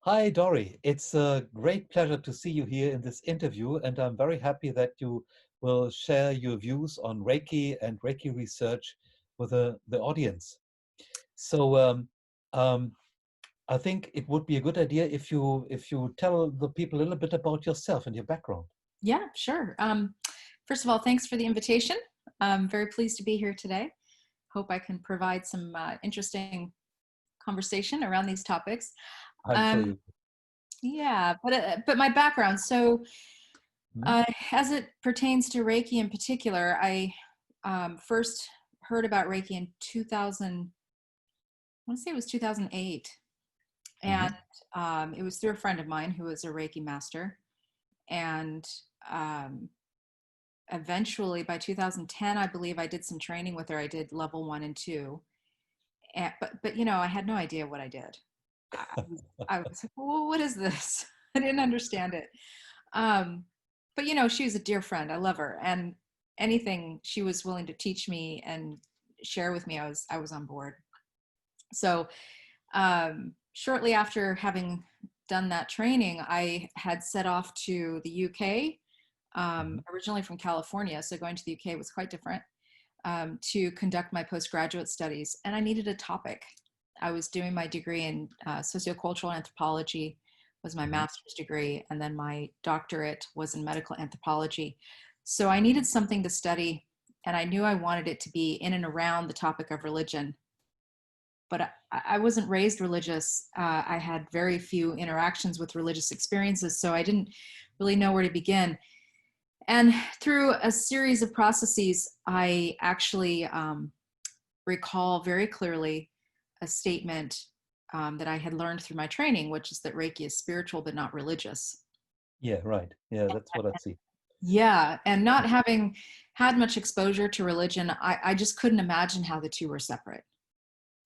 Hi, Dori. It's a great pleasure to see you here in this interview, and I'm very happy that you will share your views on Reiki and Reiki research with the audience. So, um, I think it would be a good idea if you tell the people a little bit about yourself and your background. Yeah, sure. First of all, thanks for the invitation. I'm very pleased to be here today. Hope I can provide some interesting conversation around these topics. I'm sure Um, you. yeah, but my background. So, Hmm? as it pertains to Reiki in particular, I first heard about Reiki in 2000. I want to say it was 2008, and Hmm. it was through a friend of mine who was a Reiki master, and um, eventually by 2010 I believe I did some training with her. I did level 1 and 2, and but I had no idea what I did. I was like, well, what is this? I didn't understand it. um but she was a dear friend. I love her, and anything she was willing to teach me and share with me, I was on board. So shortly after having done that training, I had set off to the UK, Hmm. originally from California, so going to the UK was quite different, to conduct my postgraduate studies. And I needed a topic. I was doing my degree in sociocultural anthropology, was my Hmm. master's degree, and then my doctorate was in medical anthropology. So I needed something to study, and I knew I wanted it to be in and around the topic of religion. But I wasn't raised religious. I had very few interactions with religious experiences, so I didn't really know where to begin. And through a series of processes, I actually recall very clearly a statement that I had learned through my training, which is that Reiki is spiritual but not religious. Yeah, right. Yeah, that's what I see. Yeah, and not having had much exposure to religion, I just couldn't imagine how the two were separate.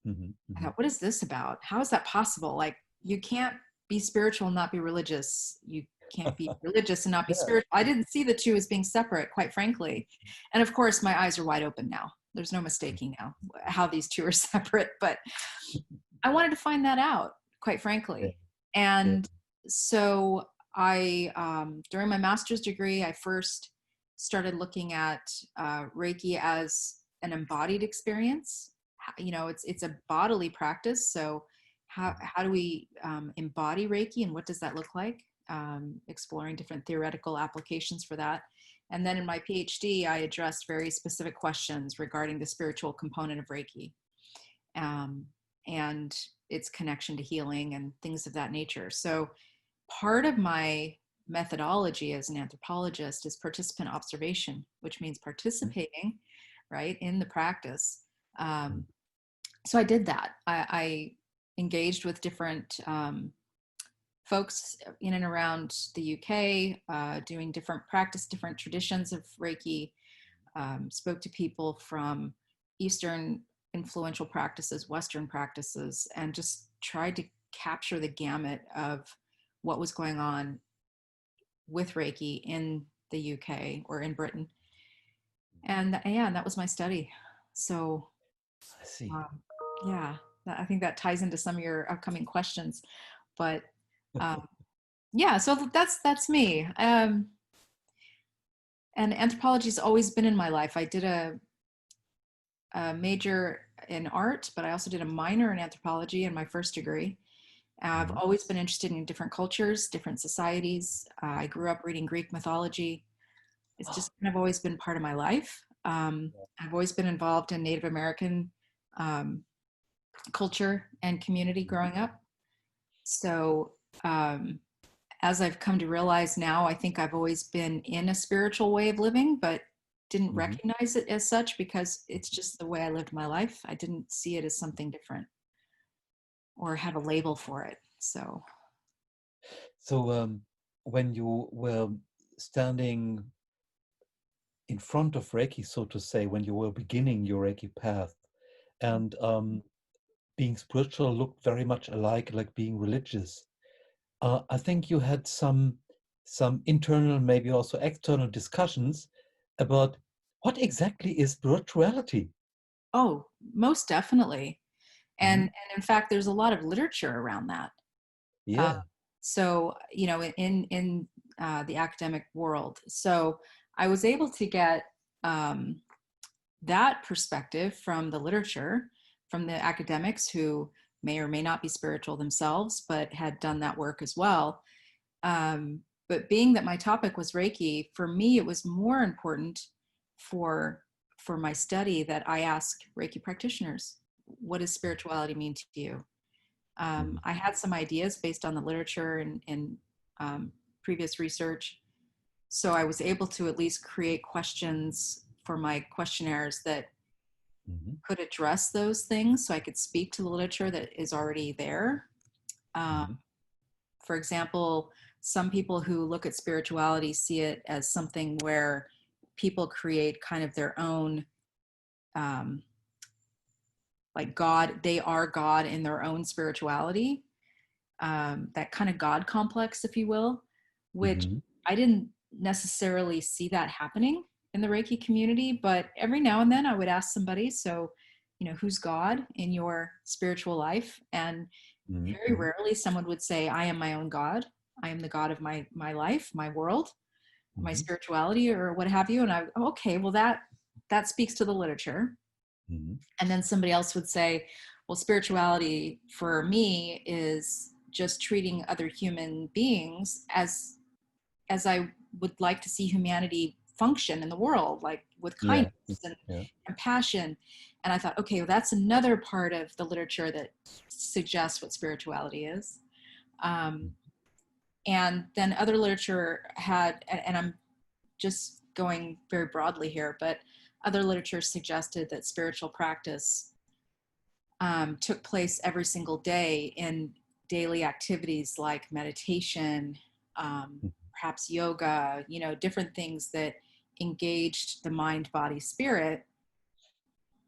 Hmm. I Hmm. thought, what is this about? How is that possible? Like, you can't be spiritual and not be religious. You can't be religious and not be Yeah. spiritual. I didn't see the two as being separate, quite frankly. And of course, my eyes are wide open now. There's no mistaking now how these two are separate. But I wanted to find that out, quite Yeah. frankly. Yeah. And so during my master's degree, I first started looking at Reiki as an embodied experience. It's a bodily practice. So how do we embody Reiki, and what does that look like? Exploring different theoretical applications for that. And then in my PhD, I addressed very specific questions regarding the spiritual component of Reiki, um, and its connection to healing and things of that nature. So part of my methodology as an anthropologist is participant observation, which means participating, right, in the practice. Hmm. Um, so I did that. I engaged with different folks in and around the UK, doing different practice, different traditions of Reiki. Spoke to people from Eastern influential practices, Western practices, and just tried to capture the gamut of what was going on with Reiki in the UK or in Britain. And yeah, and that was my study. So I see. um, yeah, I think that ties into some of your upcoming questions. But um, yeah, so that's me. And anthropology's always been in my life. I did a major in art, but I also did a minor in anthropology in my first degree. I've Hmm. always been interested in different cultures, different societies. I grew up reading Greek mythology. It's just kind of always been part of my life. I've always been involved in Native American um, culture and community growing up. So, um, as I've come to realize now, I think I've always been in a spiritual way of living, but didn't Hmm. recognize it as such because it's just the way I lived my life. I didn't see it as something different or have a label for it. So, So, when you were standing in front of Reiki, so to say, when you were beginning your Reiki path, and being spiritual looked very much alike, like being religious. I think you had some internal, maybe also external discussions about what exactly is spirituality. oh, most definitely. And, Mhm. and in fact, there's a lot of literature around that. Uh, Yeah. so, in the academic world. So I was able to get um, that perspective from the literature, from the academics who may or may not be spiritual themselves, but had done that work as well. But being that my topic was Reiki, for me, it was more important for for my study that I ask Reiki practitioners, what does spirituality mean to you? Mhm. I had some ideas based on the literature and previous research. So I was able to at least create questions for my questionnaires that Mhm. could address those things so I could speak to the literature that is already there. Um, Mhm. for example, some people who look at spirituality see it as something where people create kind of their own, um, like God, they are God in their own spirituality, that kind of God complex, if you will, which Mhm. I didn't necessarily see that happening in the Reiki community, but every now and then I would ask somebody, so, who's God in your spiritual life? And Mhm. very Mhm. rarely someone would say, I am my own God. I am the God of my life, my world, my Mhm. spirituality, or what have you. And okay, well, that speaks to the literature. Mhm. And then somebody else would say, well, spirituality for me is just treating other human beings as I would like to see humanity function in the world, like with kindness Yeah. and Yeah. compassion. And I thought, okay, well, that's another part of the literature that suggests what spirituality is. Um, and then other literature had, and I'm just going very broadly here, but other literature suggested that spiritual practice took place every single day in daily activities like meditation, Mhm. perhaps yoga, different things that engaged the mind, body, spirit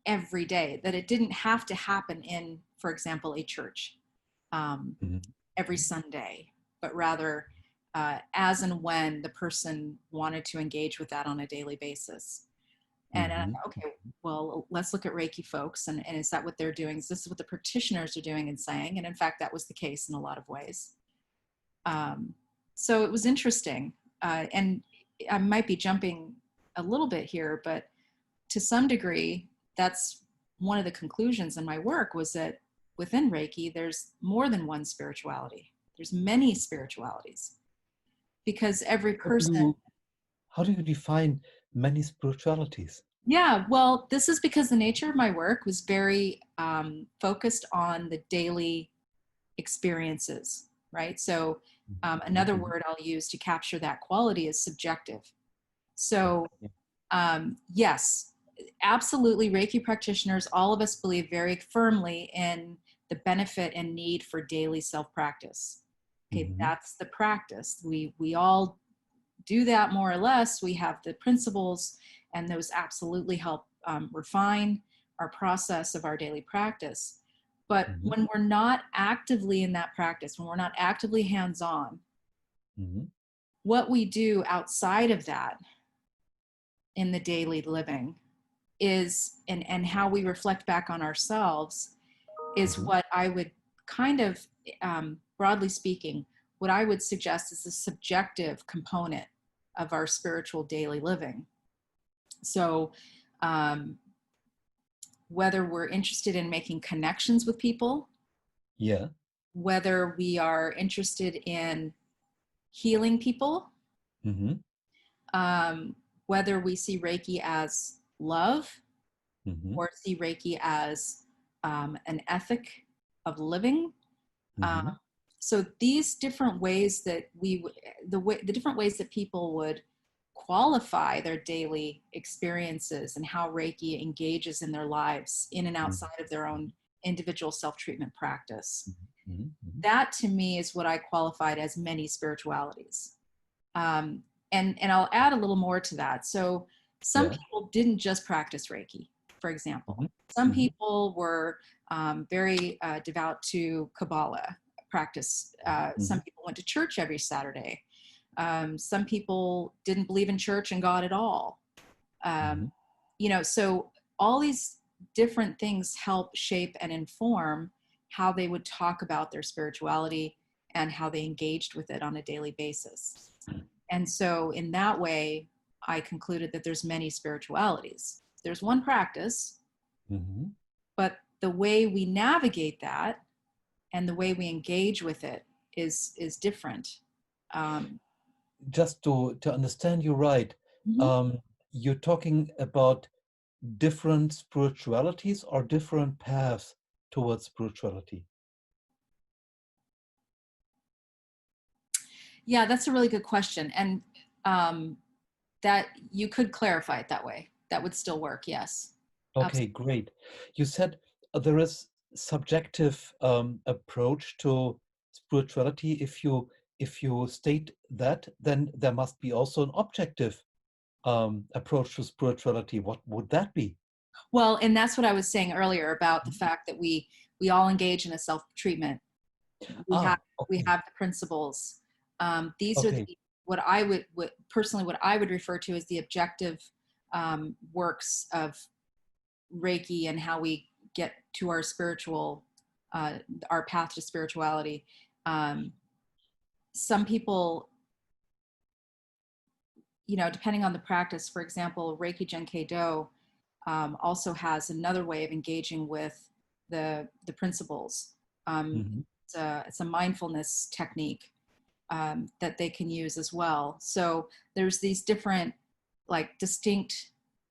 every day, that it didn't have to happen in, for example, a church um, Mhm. every Sunday, but rather as and when the person wanted to engage with that on a daily basis. And Mhm. okay, well, let's look at Reiki folks. And is that what they're doing? Is this what the practitioners are doing and saying? And in fact, that was the case in a lot of ways. Um, so it was interesting. And I might be jumping a little bit here, but to some degree, that's one of the conclusions in my work was that within Reiki, there's more than one spirituality. There's many spiritualities because every How do person. you how do you define many spiritualities? Yeah, well, this is because the nature of my work was very focused on the daily experiences, right? So, Mhm. another Mhm. word I'll use to capture that quality is subjective. So, Yeah. yes, absolutely, Reiki practitioners, all of us believe very firmly in the benefit and need for daily self practice. Okay, Mhm. that's the practice. We all do that more or less. We have the principles, and those absolutely help refine our process of our daily practice. But Mhm. when we're not actively in that practice, when we're not actively hands on, Mhm. what we do outside of that in the daily living is, and how we reflect back on ourselves is Mhm. what I would kind of, broadly speaking, what I would suggest is the subjective component of our spiritual daily living. So, um, whether we're interested in making connections with people, Yeah. whether we are interested in healing people, Mhm. um, whether we see Reiki as love Mhm. or see Reiki as an ethic of living. Um, Mhm. so these different ways that the different ways that people would qualify their daily experiences and how Reiki engages in their lives in and Mhm. outside of their own individual self-treatment practice. Mhm. Mhm. That to me is what I qualified as many spiritualities. Um, and I'll add a little more to that. So some Yeah. people didn't just practice Reiki, for example. Mhm. Some Mhm. people were very devout to Kabbalah practice. Some Mhm. people went to church every Saturday. Some people didn't believe in church and God at all. Um, Mhm. so all these different things help shape and inform how they would talk about their spirituality and how they engaged with it on a daily basis. And so in that way, I concluded that there's many spiritualities. There's one practice, Mm-hmm. but the way we navigate that and the way we engage with it is different. Um, Just to understand you right, mhm. um, you're talking about different spiritualities or different paths towards spirituality? Yeah, that's a really good question. And that you could clarify it that way. That would still work. Yes. Okay, Absolutely. great. You said there is subjective approach to spirituality. If you state that, then there must be also an objective approach to spirituality. What would that be? Well, and that's what I was saying earlier about the fact that we all engage in a self-treatment. We have Ah, okay, the principles. These are okay. the what I would personally what I would refer to as the objective works of Reiki and how we get to our spiritual our path to spirituality. Um, some people, depending on the practice, for example, Reiki Genkai Do also has another way of engaging with the principles. Um, Hmm. it's a mindfulness technique that they can use as well. So there's these different, like, distinct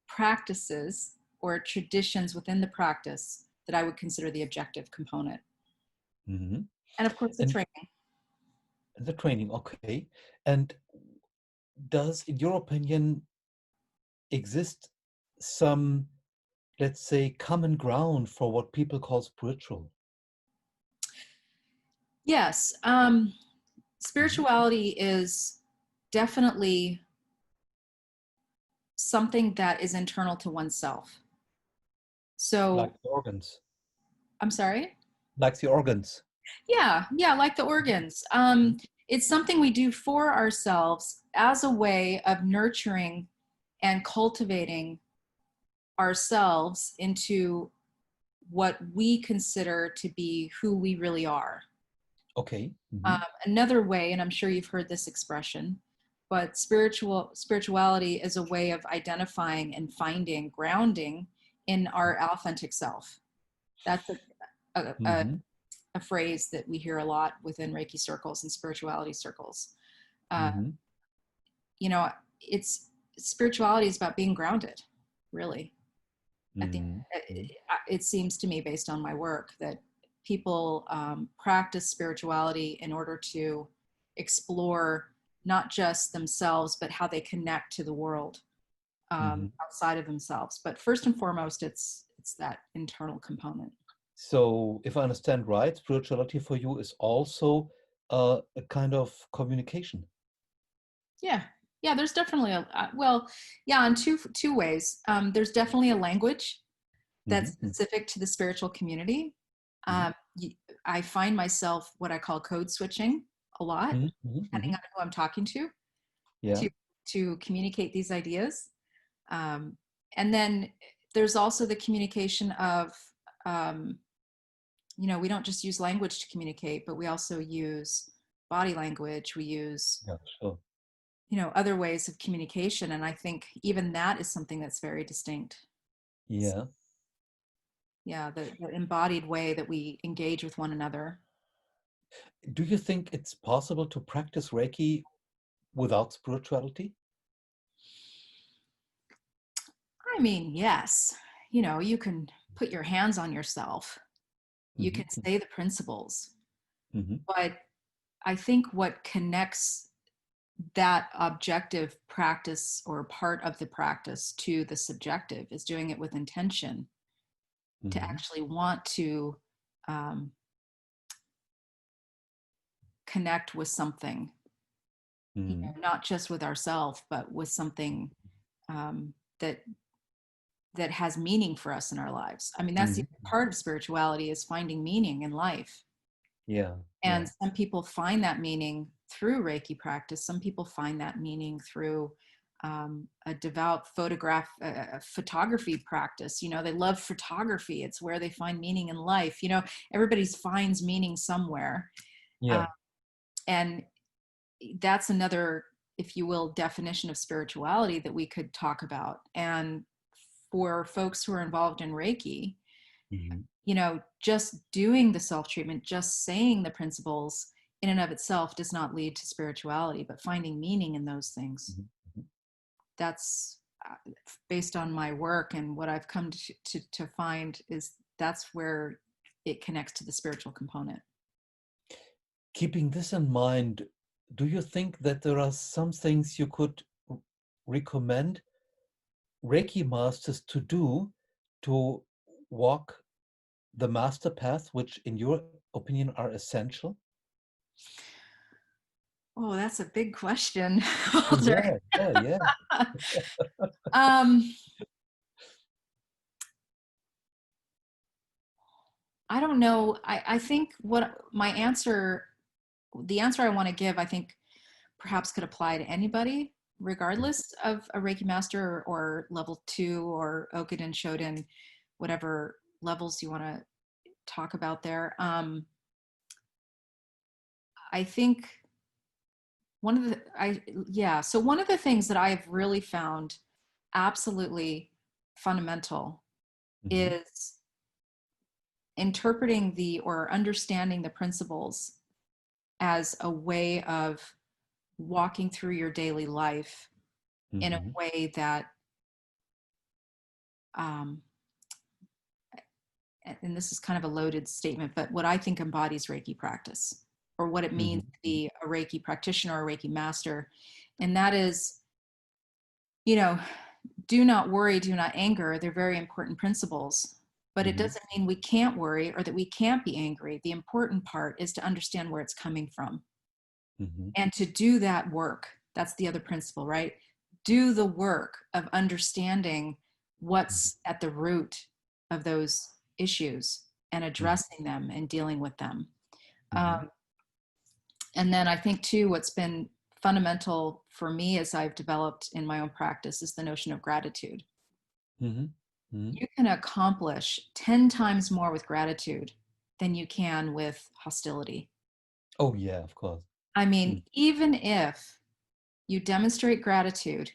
practices or traditions within the practice that I would consider the objective component. Hmm. And of course, the And training. the training, okay. And does, in your opinion, exist some, let's say, common ground for what people call spiritual? Yes. Mhm. Spirituality is definitely something that is internal to oneself. Like So, the organs, I'm sorry? like the organs. Yeah, like the organs. Mhm. It's something we do for ourselves as a way of nurturing and cultivating ourselves into what we consider to be who we really are. Okay. Hmm. Another way, and I'm sure you've heard this expression, but spirituality is a way of identifying and finding grounding in our authentic self. That's a, a, Hmm. a phrase that we hear a lot within Reiki circles and spirituality circles. Uh, Hmm. you know, it's spirituality is about being grounded, really. At the Hmm. it seems to me, based on my work, that people practice spirituality in order to explore not just themselves, but how they connect to the world Hmm. outside of themselves. But first and foremost, it's that internal component. So, if I understand right, spirituality for you is also a kind of communication. Yeah, yeah. There's definitely well, yeah, in two ways. There's definitely a language that's Hmm. specific to the spiritual community. Hmm. Um, I find myself what I call code switching a lot, Hmm. Hmm. depending on who I'm talking Yeah. to communicate these ideas. Um, and then there's also the communication of, um, we don't just use language to communicate, but we also use body language. We use, Yeah, sure. other ways of communication. And I think even that is something that's very distinct. Yeah. Yeah, the embodied way that we engage with one another. Do you think it's possible to practice Reiki without spirituality? I mean, yes, you can put your hands on yourself, you can Hmm. say the principles, Hmm. but I think what connects that objective practice or part of the practice to the subjective is doing it with intention to Hmm. actually want to um, connect with something, Hmm. not just with ourselves, but with something um, that has meaning for us in our lives. I mean, that's the Hmm. part of spirituality is finding meaning in life. Yeah. Yeah. And some people find that meaning through Reiki practice. Some people find that meaning through a devout photography practice. They love photography. It's where they find meaning in life. Everybody finds meaning somewhere. Uh, Yeah. And that's another, if you will, definition of spirituality that we could talk about. And for folks who are involved in Reiki, Mm-hmm. just doing the self-treatment, just saying the principles in and of itself does not lead to spirituality, but finding meaning in those things. Mm-hmm. That's based on my work, and what I've come to find is that's where it connects to the spiritual component. Keeping this in mind, do you think that there are some things you could recommend Reiki masters to do to walk the master path, which in your opinion are essential? Oh, that's a big question, Oh, Walter. yeah. um, I don't know. I think what my answer, the answer I want to give, I think perhaps could apply to anybody, regardless of a Reiki master or level 2 or Okuden, Shoden, whatever levels you want to talk about there. I think so one of the things that I've really found absolutely fundamental Mm-hmm. is interpreting or understanding the principles as a way of walking through your daily life in a Mm-hmm. way that, um, and this is kind of a loaded statement, but what I think embodies Reiki practice, or what it means to Mm-hmm. be a Reiki practitioner or a Reiki master. And that is, you know, do not worry, do not anger. They're very important principles, but it Mm-hmm. doesn't mean we can't worry or that we can't be angry. The important part is to understand where it's coming from Mm-hmm. and to do that work. That's the other principle, right? Do the work of understanding what's at the root of those issues and addressing them and dealing with them. Mm-hmm. Um, and then I think too, what's been fundamental for me as I've developed in my own practice is the notion of gratitude. Mm-hmm. Mm-hmm. You can accomplish 10 times more with gratitude than you can with hostility. Oh, yeah, of course. I Mm. mean, even if you demonstrate gratitude,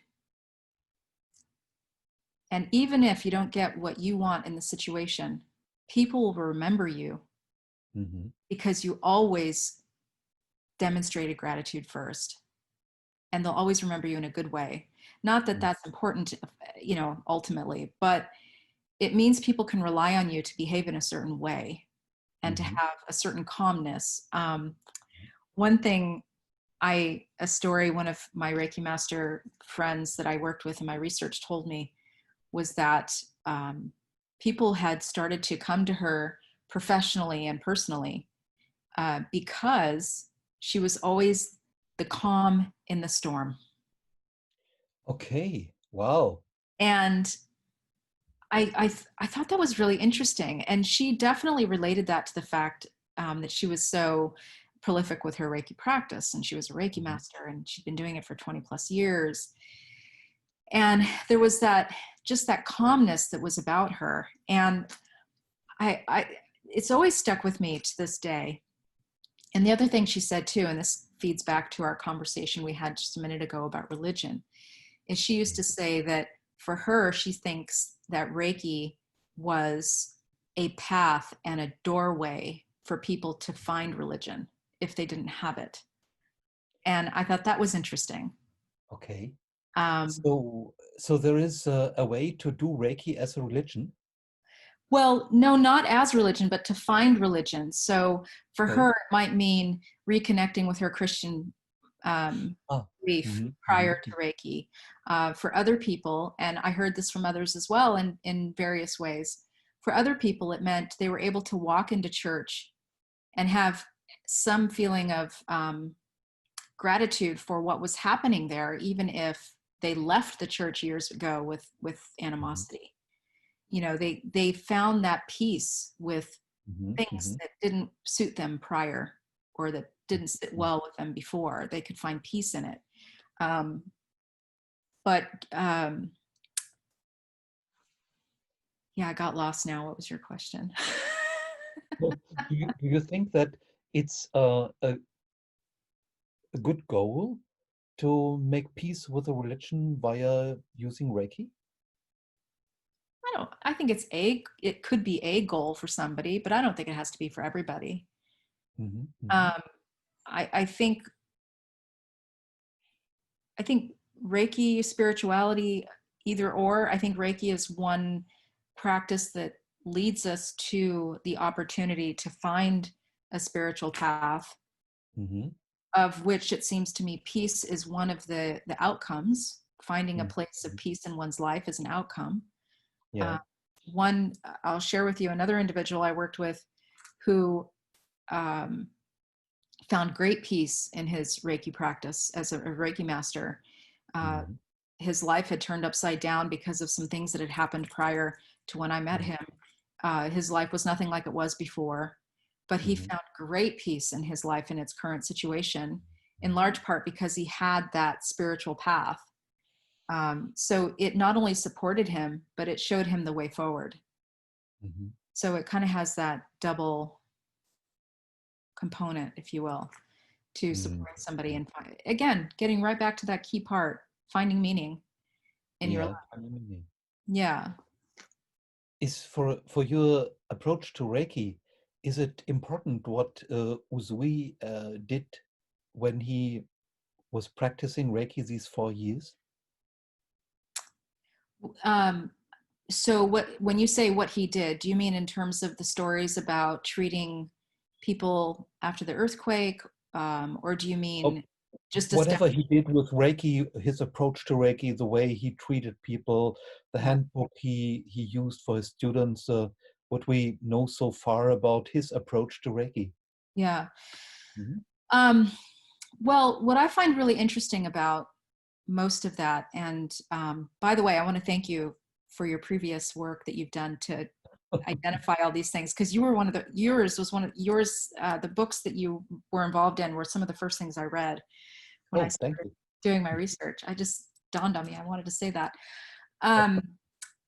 and even if you don't get what you want in the situation, people will remember you Mm-hmm. because you always demonstrated gratitude first. And they'll always remember you in a good way. Not that that's important, ultimately, but it means people can rely on you to behave in a certain way and to Mm-hmm. have a certain calmness. One thing a story one of my Reiki master friends that I worked with in my research told me was that people had started to come to her professionally and personally because she was always the calm in the storm. Okay. Wow. And I thought that was really interesting. And she definitely related that to the fact that she was so prolific with her Reiki practice. And she was a Reiki Mm-hmm. master and she'd been doing it for 20 plus years. And there was just that calmness that was about her. And it's always stuck with me to this day. And the other thing she said too, and this feeds back to our conversation we had just a minute ago about religion, is she used to say that for her, she thinks that Reiki was a path and a doorway for people to find religion if they didn't have it. And I thought that was interesting. Okay. Um, So there is a way to do Reiki as a religion. well, no, not as religion, but to find religion. So for Okay. her, it might mean reconnecting with her Christian Ah. belief Mm-hmm. prior Mm-hmm. to Reiki. For other people, and I heard this from others as well in various ways, for other people, it meant they were able to walk into church and have some feeling of gratitude for what was happening there, even if they left the church years ago with Mm-hmm. animosity. They found that peace with Mm-hmm. things Mm-hmm. that didn't suit them prior or that didn't sit well with them before. They could find peace in it. Um, but yeah, I got lost now. What was your question? So do you think that it's a good goal to make peace with a religion via using Reiki? I think it could be a goal for somebody, but I don't think it has to be for everybody. Hmm. Hmm. Um, I think Reiki spirituality, either or. I think Reiki is one practice that leads us to the opportunity to find a spiritual path, Hmm. of which it seems to me peace is one of the outcomes. Finding a Hmm. place of peace in one's life is an outcome. Yeah. Uh, one, I'll share with you another individual I worked with who um, found great peace in his Reiki practice as a Reiki master. Uh, Hmm. his life had turned upside down because of some things that had happened prior to when I met him. His life was nothing like it was before, but he Hmm. found great peace in his life in its current situation, in large part because he had that spiritual path. So it not only supported him, but it showed him the way forward. Hmm. So it kind of has that double component, if you will, to Hmm. supporting somebody and again getting right back to that key part, finding meaning in your life. Yeah. Finding meaning. Yeah. Is for your approach to Reiki, is it important what Usui did when he was practicing Reiki these 4 years? um, so when you say what he did, do you mean in terms of the stories about treating people after the earthquake, or do you Of mean just whatever establish? he did with Reiki, his approach to Reiki, the way he treated people, the Yeah. handbook he used for his students, what we know so far about his approach to Reiki. Yeah. Mhm. um, well, what I find really interesting about most of that, and by the way, I want to thank you for your previous work that you've done to identify all these things, because you were one of the yours was one of yours the books that you were involved in were some of the first things I read when I Oh, thank started you. doing my research. I just dawned on me I wanted to say that. um,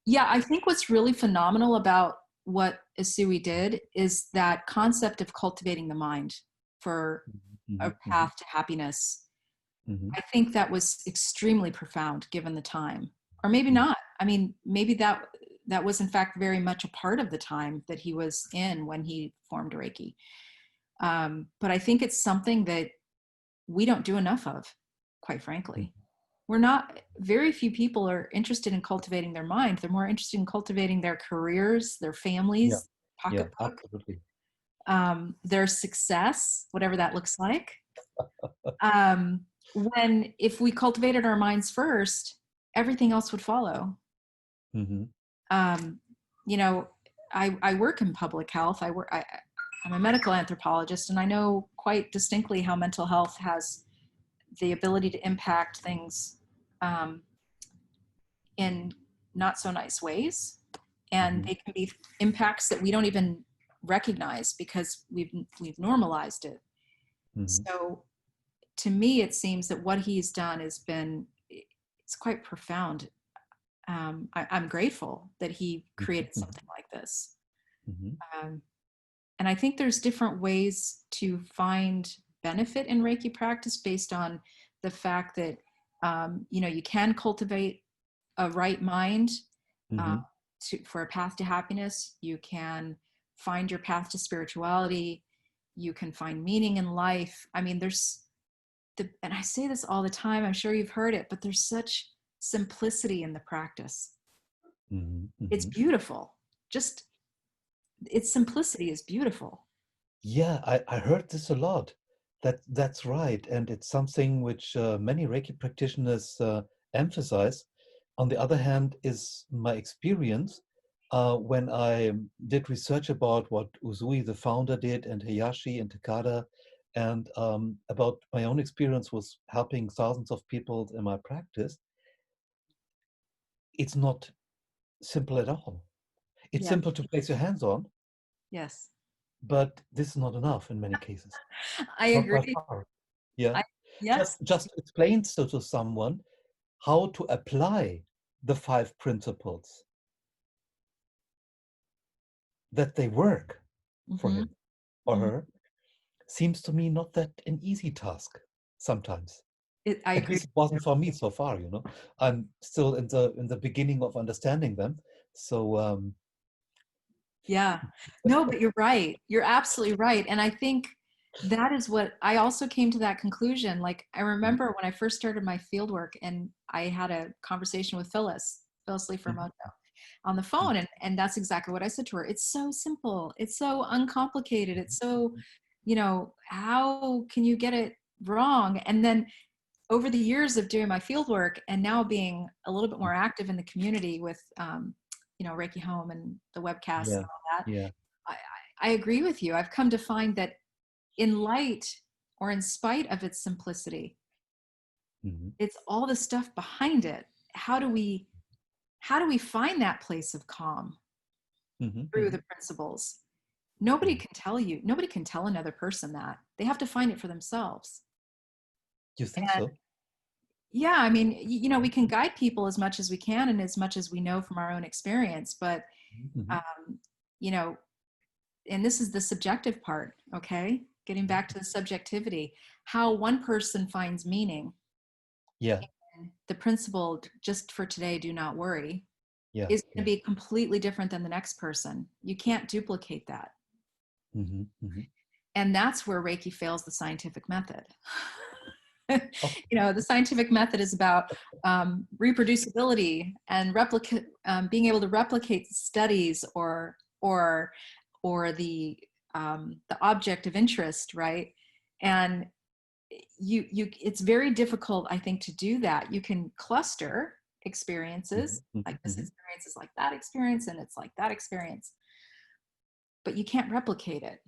yeah, I think what's really phenomenal about what Isui did is that concept of cultivating the mind for a Mhm. Mhm. path to happiness. Mhm. I think that was extremely profound given the time, or maybe Mhm. not. I mean, maybe that was in fact very much a part of the time that he was in when he formed Reiki. But I think it's something that we don't do enough of, quite Mhm. frankly. We're not, very few people are interested in cultivating their mind. They're more interested in cultivating their careers, their Yeah, families, yeah, pocketbook, absolutely. their success, whatever that looks like. um, when if we cultivated our minds first, everything else would follow. Mhm. um, you know, I work in public health. I'm a medical anthropologist, and I know quite distinctly how mental health has the ability to impact things um, in not so nice ways, and Mhm. they can be impacts that we don't even recognize because we've normalized it. Mhm. So to me, it seems that what he's done has been, it's quite profound. I'm grateful that he Mhm. created Mhm. something like this. Mhm. Um, and I think there's different ways to find benefit in Reiki practice based on the fact that, you can cultivate a right mind uh, Mhm. for a path to happiness. You can find your path to spirituality. You can find meaning in life. I mean, and I say this all the time, I'm sure you've heard it, but there's such simplicity in the practice. Mhm. It's Mhm. beautiful. Just its simplicity is beautiful. Yeah, I heard this a lot. That's right, and it's something which many Reiki practitioners emphasize. On the other hand, is my experience when I did research about what Uzui, the founder, did, and Hayashi and Takada, and about my own experience was helping thousands of people in my practice. It's not simple at all. It's Yeah. simple to place your hands on, Yes. but this is not enough in many cases. I Not by agree. far. Yeah. I Just Yes. just explain so to someone how to apply the 5 principles, that they work for Hmm. him or her, seems to me not that an easy task sometimes. I At agree. least it wasn't for me so far, I'm still in the beginning of understanding them. So Yeah. No, but you're right. You're absolutely right. And I think that is what I also came to that conclusion. Like, I remember when I first started my field work and I had a conversation with Phyllis Lee mhm, Fermoto on the phone. And that's exactly what I said to her. It's so simple. It's so uncomplicated. It's so, how can you get it wrong? And then over the years of doing my field work and now being a little bit more active in the community with, Reiki Home and the webcasts yeah, and all that, yeah, I agree with you. I've come to find that in light or in spite of its simplicity, mhm, it's all the stuff behind it. How do we find that place of calm mhm, through mhm, the principles? mhm. Nobody can tell another person that. They have to find it for themselves. You think so? Yeah, I mean, we can guide people as much as we can and as much as we know from our own experience, but Mhm, um, you know, and this is the subjective part, okay? Getting back to the subjectivity, how one person finds meaning yeah, in the principle, just for today, do not worry, yeah, is going yeah. to be completely different than the next person. You can't duplicate that. Mhm, mhm. And that's where Reiki fails the scientific method. Oh, The scientific method is about reproducibility and being able to replicate studies or the object of interest, right? And it's very difficult, I think, to do that. You can cluster mhm, experiences, like mhm, this mhm. experience is like that experience, and it's like that experience, but you can't replicate it.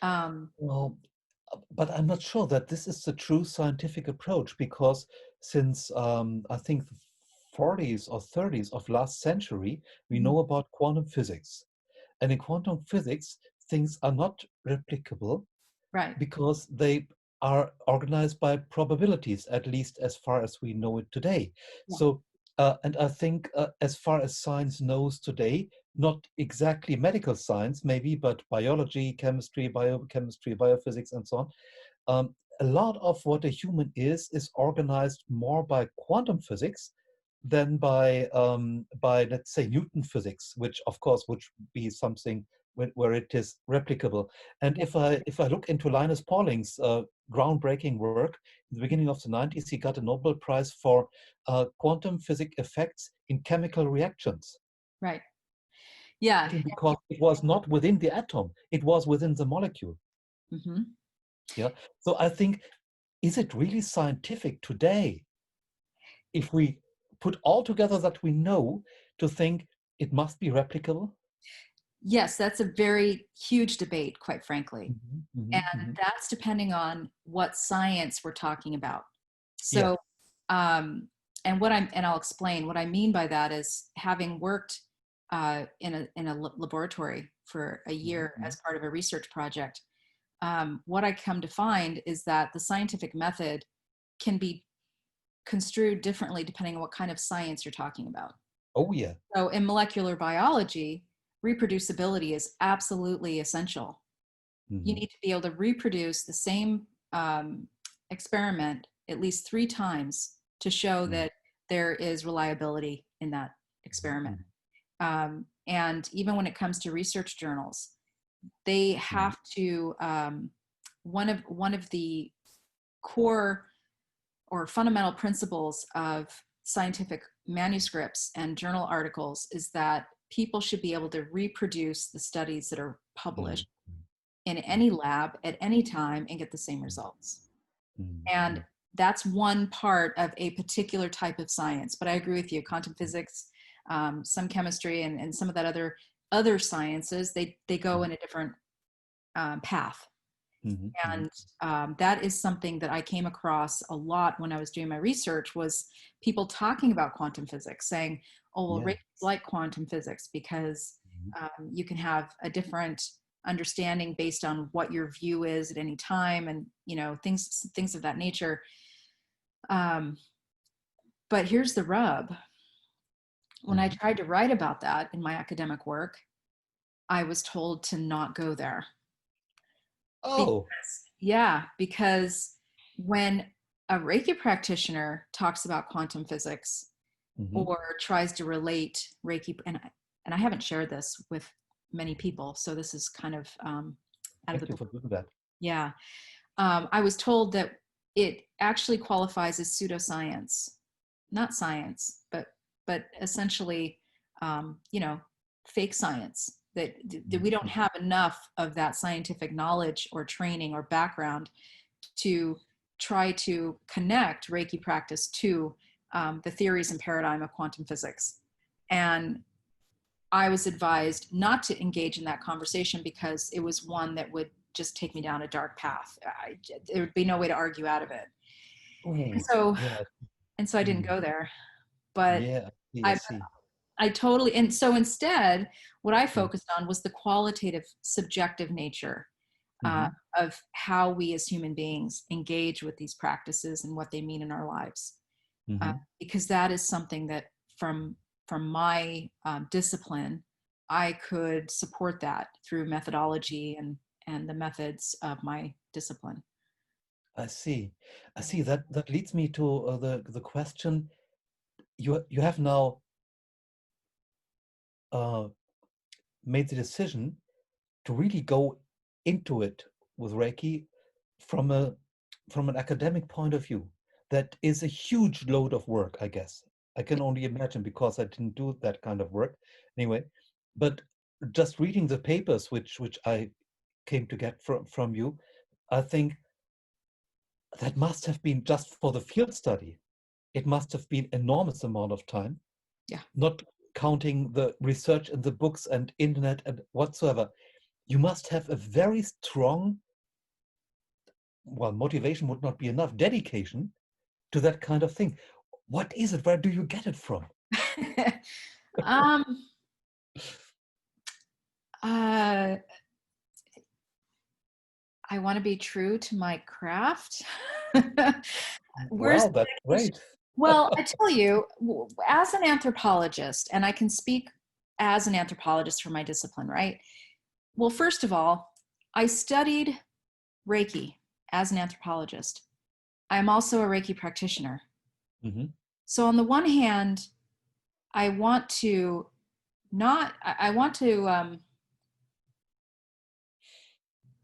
Um, Well, but I'm not sure that this is the true scientific approach because since I think the 40s or 30s of last century, we mhm, know about quantum physics. And in quantum physics, things are not replicable right. because they are organized by probabilities, at least as far as we know it today. Yeah. So, and I think as far as science knows today, not exactly medical science, maybe, but biology, chemistry, biochemistry, biophysics, and so on. A lot of what a human is organized more by quantum physics than by let's say Newton physics, which of course would be something where it is replicable. And Yeah. if I look into Linus Pauling's groundbreaking work in the beginning of the 90s, he got a Nobel Prize for quantum physics effects in chemical reactions. Right. Yeah. Simply because it was not within the atom, it was within the molecule. Hmm. Yeah. So I think, is it really scientific today if we put all together that we know to think it must be replicable? Yes, that's a very huge debate, quite frankly. Mhm, mhm, And mhm. that's depending on what science we're talking about. Yeah. So, and I'll explain what I mean by that is having worked in a laboratory for a Mhm, year mhm, as part of a research project. What I come to find is that the scientific method can be construed differently depending on what kind of science you're talking about. oh yeah. So in molecular biology, reproducibility is absolutely essential. You Mhm, need to be able to reproduce the same experiment at least 3 times to show mhm, that there is reliability in that experiment. mhm, And even when it comes to research journals, they mhm, have to one of the core or fundamental principles of scientific manuscripts and journal articles is that people should be able to reproduce the studies that are mhm, published in mhm, any lab at any time and get the same results. mhm, And mhm, that's one part of a particular type of science. But I agree with you, quantum physics, some chemistry, and some of that other sciences, they go in a different path. mhm, mhm, And that is something that I came across a lot when I was doing my research was people talking about quantum physics, saying, "Oh, well, yeah. Reiki is like quantum physics because Mhm, you can have a different understanding based on what your view is at any time, and things of that nature." Um, but here's the rub: when I mhm. tried to write about that in my academic work, I was told to not go there. Oh. Yeah, because when a Reiki practitioner talks about quantum physics Mm-hmm. or tries to relate Reiki, and I haven't shared this with many people, so this is kind of out of the Thank you blue. for doing that. Yeah. I was told that it actually qualifies as pseudoscience, not science, but essentially, you know, fake science. That we don't Mm-hmm. have enough of that scientific knowledge or training or background to try to connect Reiki practice to the theories and paradigm of quantum physics. And I was advised not to engage in that conversation because it was one that would just take me down a dark path. There would be no way to argue out of it. And Oh, so, yeah. and so I didn't Mm. go there. But Yeah, I see, I I, see. I totally, and so instead, what I Mm. focused on was the qualitative, subjective nature uh, Mm-hmm. of how we as human beings engage with these practices and what they mean in our lives. Mm-hmm. Because that is something that from my discipline, I could support that through methodology and the methods of my discipline. I see. I Yeah. see. That leads me to the question. You have now uh, made the decision to really go into it with Reiki from a from an academic point of view. That is a huge load of work, I guess. I can only imagine because I didn't do that kind of work anyway. But just reading the papers which I came to get from you, I think that must have been just for the field study. It must have been enormous amount of time, Yeah. not counting the research in the books and internet and whatsoever. You must have a very strong, well, motivation would not be enough, dedication to that kind of thing. What is it? Where do you get it from? um, uh, I want to be true to my craft. Where's Wow, the that's dedication? great. Well, I tell you, as an anthropologist, and I can speak as an anthropologist for my discipline, right? Well, first of all, I studied Reiki as an anthropologist. I'm also a Reiki practitioner. Mm-hmm. So on the one hand, I want to not, I want to,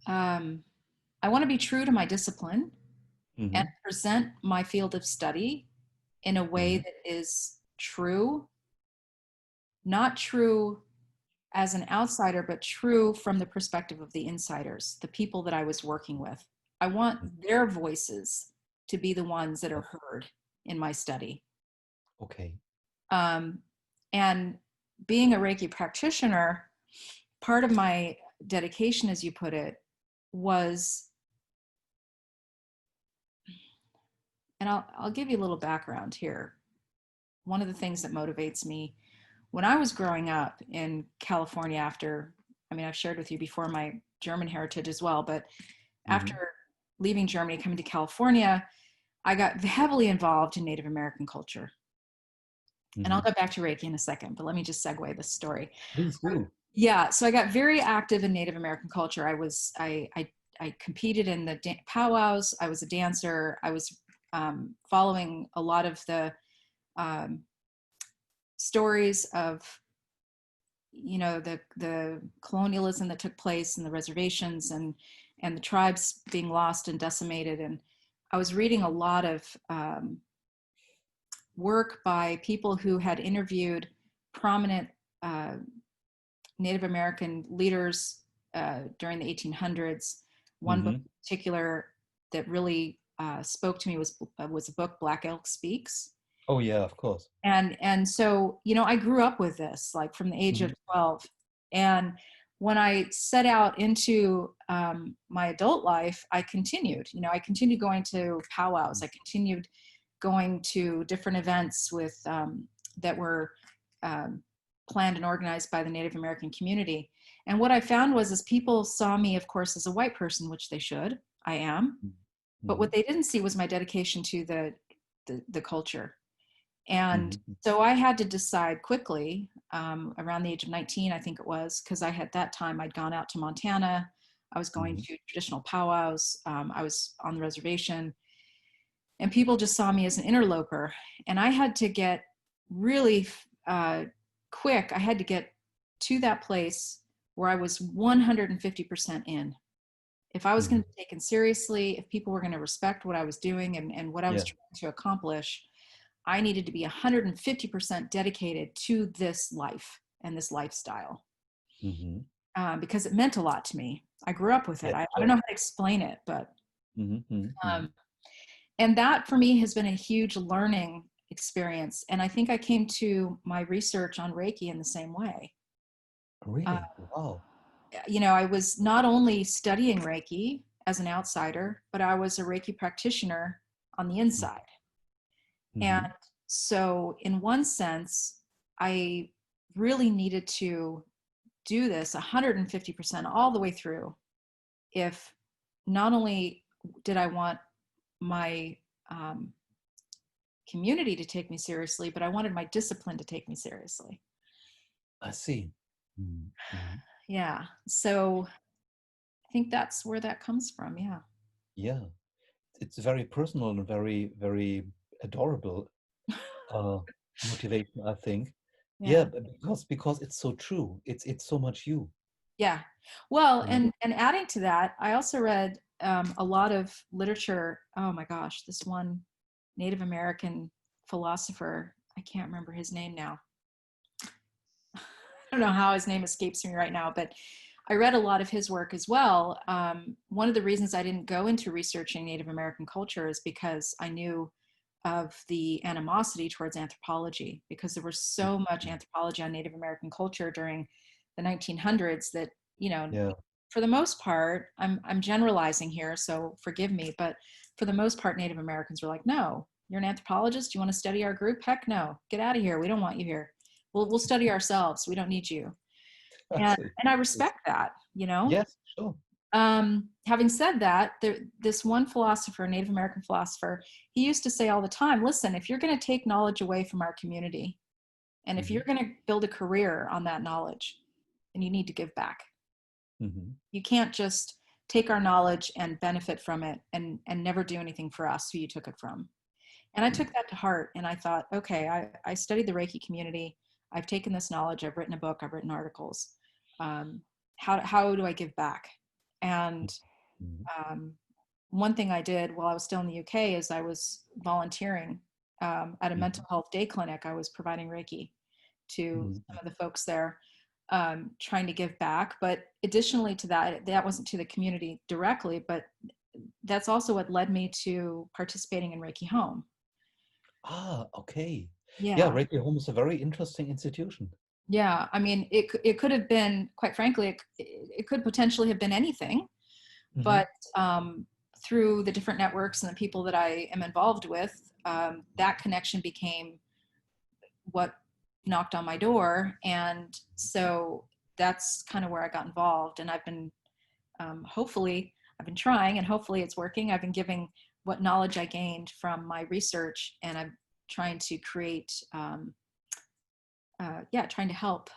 um, I want to be true to my discipline and Mm-hmm. present my field of study in a way Mm-hmm. that is true, not true as an outsider, but true from the perspective of the insiders, the people that I was working with. I want their voices to be the ones that are heard in my study. Okay. Um, and being a Reiki practitioner, part of my dedication, as you put it, was, and I'll give you a little background here. One of the things that motivates me when I was growing up in California after, I mean, I've shared with you before my German heritage as well, but Mm-hmm. after leaving Germany, coming to California, I got heavily involved in Native American culture. And Mm-hmm. I'll go back to Reiki in a second, but let me just segue this story. Please do. Yeah, so I got very active in Native American culture. I competed in the powwows. I was a dancer. I was following a lot of the um, stories of the colonialism that took place and the reservations and the tribes being lost and decimated. And I was reading a lot of work by people who had interviewed prominent uh, Native American leaders during the 1800s. One book Mm-hmm. in particular that really spoke to me was a book, Black Elk Speaks. Oh yeah, of course. And so I grew up with this like from the age Mm-hmm. of 12. And when I set out into my adult life, I continued going to powwows. I continued going to different events with that were um, planned and organized by the Native American community. And what I found was, as people saw me, of course, as a white person, which they should, I am, but Mm-hmm. what they didn't see was my dedication to the culture. And Mm-hmm. so I had to decide quickly, around the age of 19, I think it was, because I had that time I'd gone out to Montana. I was going Mm-hmm. to traditional powwows. I was on the reservation. and people just saw me as an interloper. And I had to get really quick. I had to get to that place where I was 150% in. If I was going to be taken seriously, if people were going to respect what I was doing and what I was Yeah. trying to accomplish, I needed to be 150% dedicated to this life and this lifestyle. Mm-hmm. Because it meant a lot to me. I grew up with it. Yeah, I don't sure. know how to explain it, but Mm-hmm. Mm-hmm. um, and that for me has been a huge learning experience. And I think I came to my research on Reiki in the same way. Uh, Really? Wow. I was not only studying Reiki as an outsider, but I was a Reiki practitioner on the inside. And Mm-hmm. so, in one sense, I really needed to do this 150% all the way through. If not only did I want my community to take me seriously, but I wanted my discipline to take me seriously. I see. Mm-hmm. Yeah. So I think that's where that comes from. Yeah. Yeah. It's very personal and very, very adorable uh, motivation, I think. Yeah, Yeah. because it's so true. It's so much you. Yeah. Well, You know? and adding to that, I also read a lot of literature. Oh my gosh, this one Native American philosopher, I can't remember his name now. I don't know how his name escapes me right now, but I read a lot of his work as well. One of the reasons I didn't go into researching Native American culture is because I knew of the animosity towards anthropology, because there was so much anthropology on Native American culture during the 1900s that, Yeah. for the most part, I'm generalizing here, so forgive me, but for the most part, Native Americans were like, no, you're an anthropologist. You want to study our group? Heck no, get out of here. We don't want you here. We'll study ourselves. We don't need you. I And see. I Yes. respect that. Yes, sure. Having said that, this one philosopher, Native American philosopher, he used to say all the time, listen, if you're going to take knowledge away from our community, and if Mm-hmm. you're going to build a career on that knowledge, then you need to give back. Mm-hmm. You can't just take our knowledge and benefit from it and never do anything for us who you took it from. And I took that to heart, and I thought, okay, I studied the Reiki community. I've taken this knowledge. I've written a book. I've written articles. How do I give back? And Mm-hmm. um, one thing I did while I was still in the UK is I was volunteering at a Mm-hmm. mental health day clinic. I was providing Reiki to Mm-hmm. some of the folks there, trying to give back. But additionally to that, that wasn't to the community directly, but that's also what led me to participating in Reiki Home. Ah, okay. Yeah, Yeah. Reiki Home is a very interesting institution. Yeah. I mean, it could have been, quite frankly, it could potentially have been anything, Mm-hmm. but through the different networks and the people that I am involved with, that connection became what knocked on my door. And so that's kind of where I got involved. And I've been, hopefully, I've been trying, and hopefully it's working. I've been giving what knowledge I gained from my research, and I'm trying to create, trying to help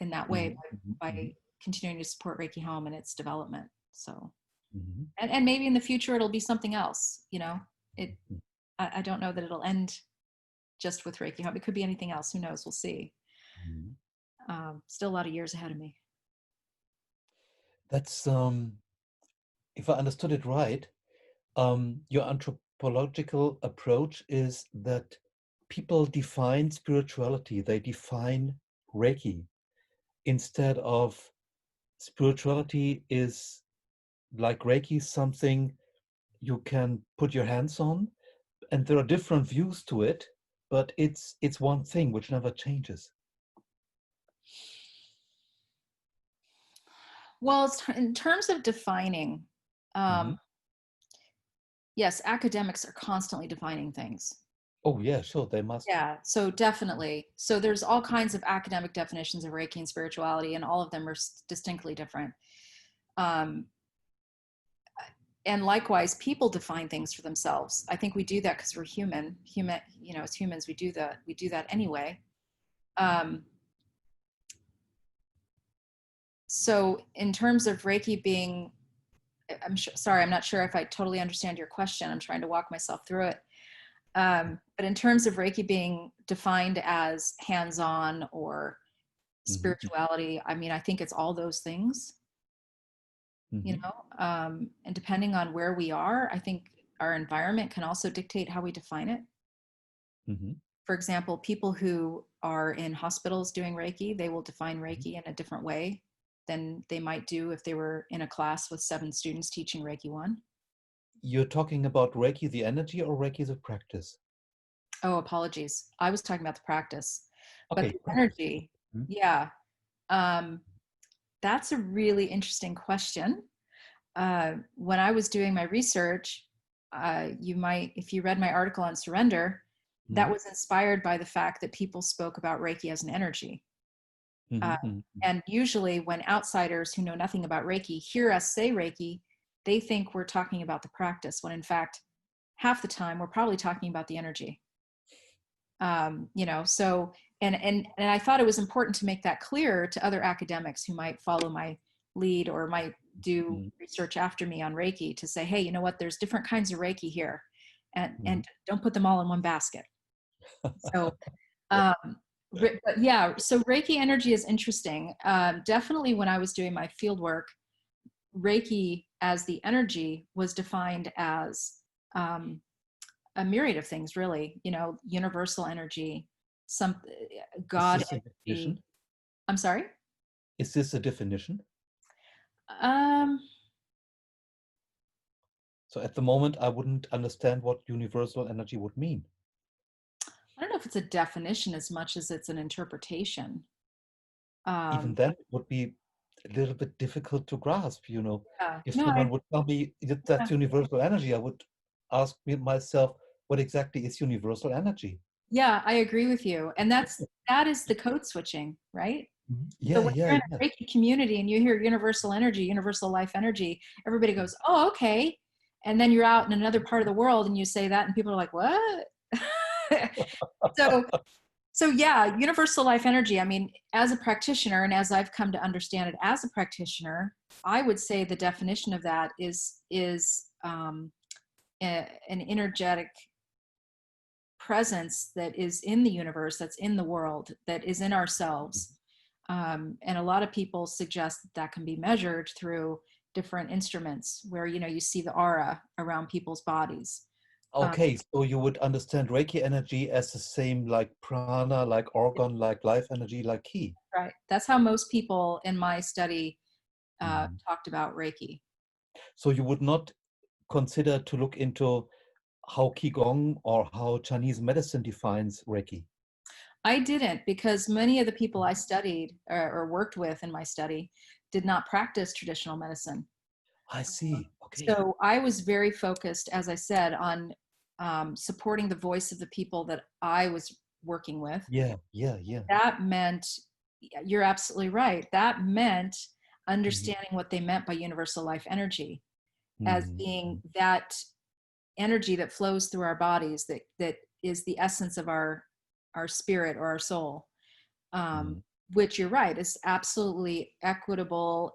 in that way Mm-hmm. Mm-hmm. by continuing to support Reiki Home and its development. So, Mm-hmm. and maybe in the future it'll be something else. It I don't know that it'll end just with Reiki Home. It could be anything else. Who knows? We'll see. Mm-hmm. Still a lot of years ahead of me. That's if I understood it right, your anthropological approach is that people define spirituality, they define Reiki, instead of spirituality is like Reiki, something you can put your hands on, and there are different views to it, but it's one thing which never changes. Well, in terms of defining, Mm-hmm. um, yes, academics are constantly defining things. Oh yeah, sure, they must. Yeah, so definitely. So there's all kinds of academic definitions of Reiki and spirituality, and all of them are distinctly different. Um, and likewise, people define things for themselves. I think we do that because we're human. As humans, we do that. We do that anyway. Um, so in terms of Reiki being, sorry, I'm not sure if I totally understand your question. I'm trying to walk myself through it. But in terms of Reiki being defined as hands-on or Mm-hmm. spirituality, I mean, I think it's all those things, you Mm-hmm. know, and depending on where we are, I think our environment can also dictate how we define it. Mm-hmm. For example, people who are in hospitals doing Reiki, they will define Reiki in a different way than they might do if they were in a class with 7 students teaching Reiki 1. You're talking about Reiki the energy or Reiki the practice? Oh, apologies. I was talking about the practice. But Okay, the practice. energy, Mm-hmm. yeah, um, that's a really interesting question. When I was doing my research, you might, if you read my article on surrender, that was inspired by the fact that people spoke about Reiki as an energy. Uh, Mm-hmm. and usually, when outsiders who know nothing about Reiki hear us say Reiki, they think we're talking about the practice, when in fact, half the time we're probably talking about the energy. You know, so and I thought it was important to make that clear to other academics who might follow my lead or might do Mm-hmm. research after me on Reiki, to say, hey, you know what, there's different kinds of Reiki here, Mm-hmm. and don't put them all in one basket. So Yeah. um, but yeah, so Reiki energy is interesting. Definitely when I was doing my field work, Reiki as the energy was defined as um, a myriad of things, really, you know, universal energy, some Is God this a energy. definition? I'm sorry. Is this a definition? um So at the moment, I wouldn't understand what universal energy would mean. I don't know if it's a definition as much as it's an interpretation. Even um then, it would be a little bit difficult to grasp, you know. yeah, If no, someone would tell me that yeah, that's universal energy, I would ask myself, what exactly is universal energy? yeah, I agree with you, and that is the code switching, right? Mhm. So Yeah, when yeah, you're in yeah. a Reiki community and you hear universal energy, universal life energy, everybody goes, oh, okay. And then you're out in another part of the world and you say that and people are like, what? so so yeah, universal life energy, I mean, as a practitioner, and as I've come to understand it as a practitioner, I would say the definition of that is an energetic presence that is in the universe, that's in the world, that is in ourselves. And a lot of people suggest that that can be measured through different instruments where, you know, you see the aura around people's bodies. um, Okay, so you would understand Reiki energy as the same like prana, like organ, like life energy, like ki. right, that's how most people in my study Mhm. talked about Reiki. So you would not consider to look into how Qigong or how Chinese medicine defines Reiki. I didn't, because many of the people I studied or worked with in my study did not practice traditional medicine. I see. Okay. So I was very focused, as I said, on supporting the voice of the people that I was working with. Yeah, yeah, yeah. That meant, you're absolutely right, that meant Mhm. understanding what they meant by universal life energy as Mhm. being that energy that flows through our bodies, that is the essence of our spirit or our soul. Mhm. Which you're right is absolutely equitable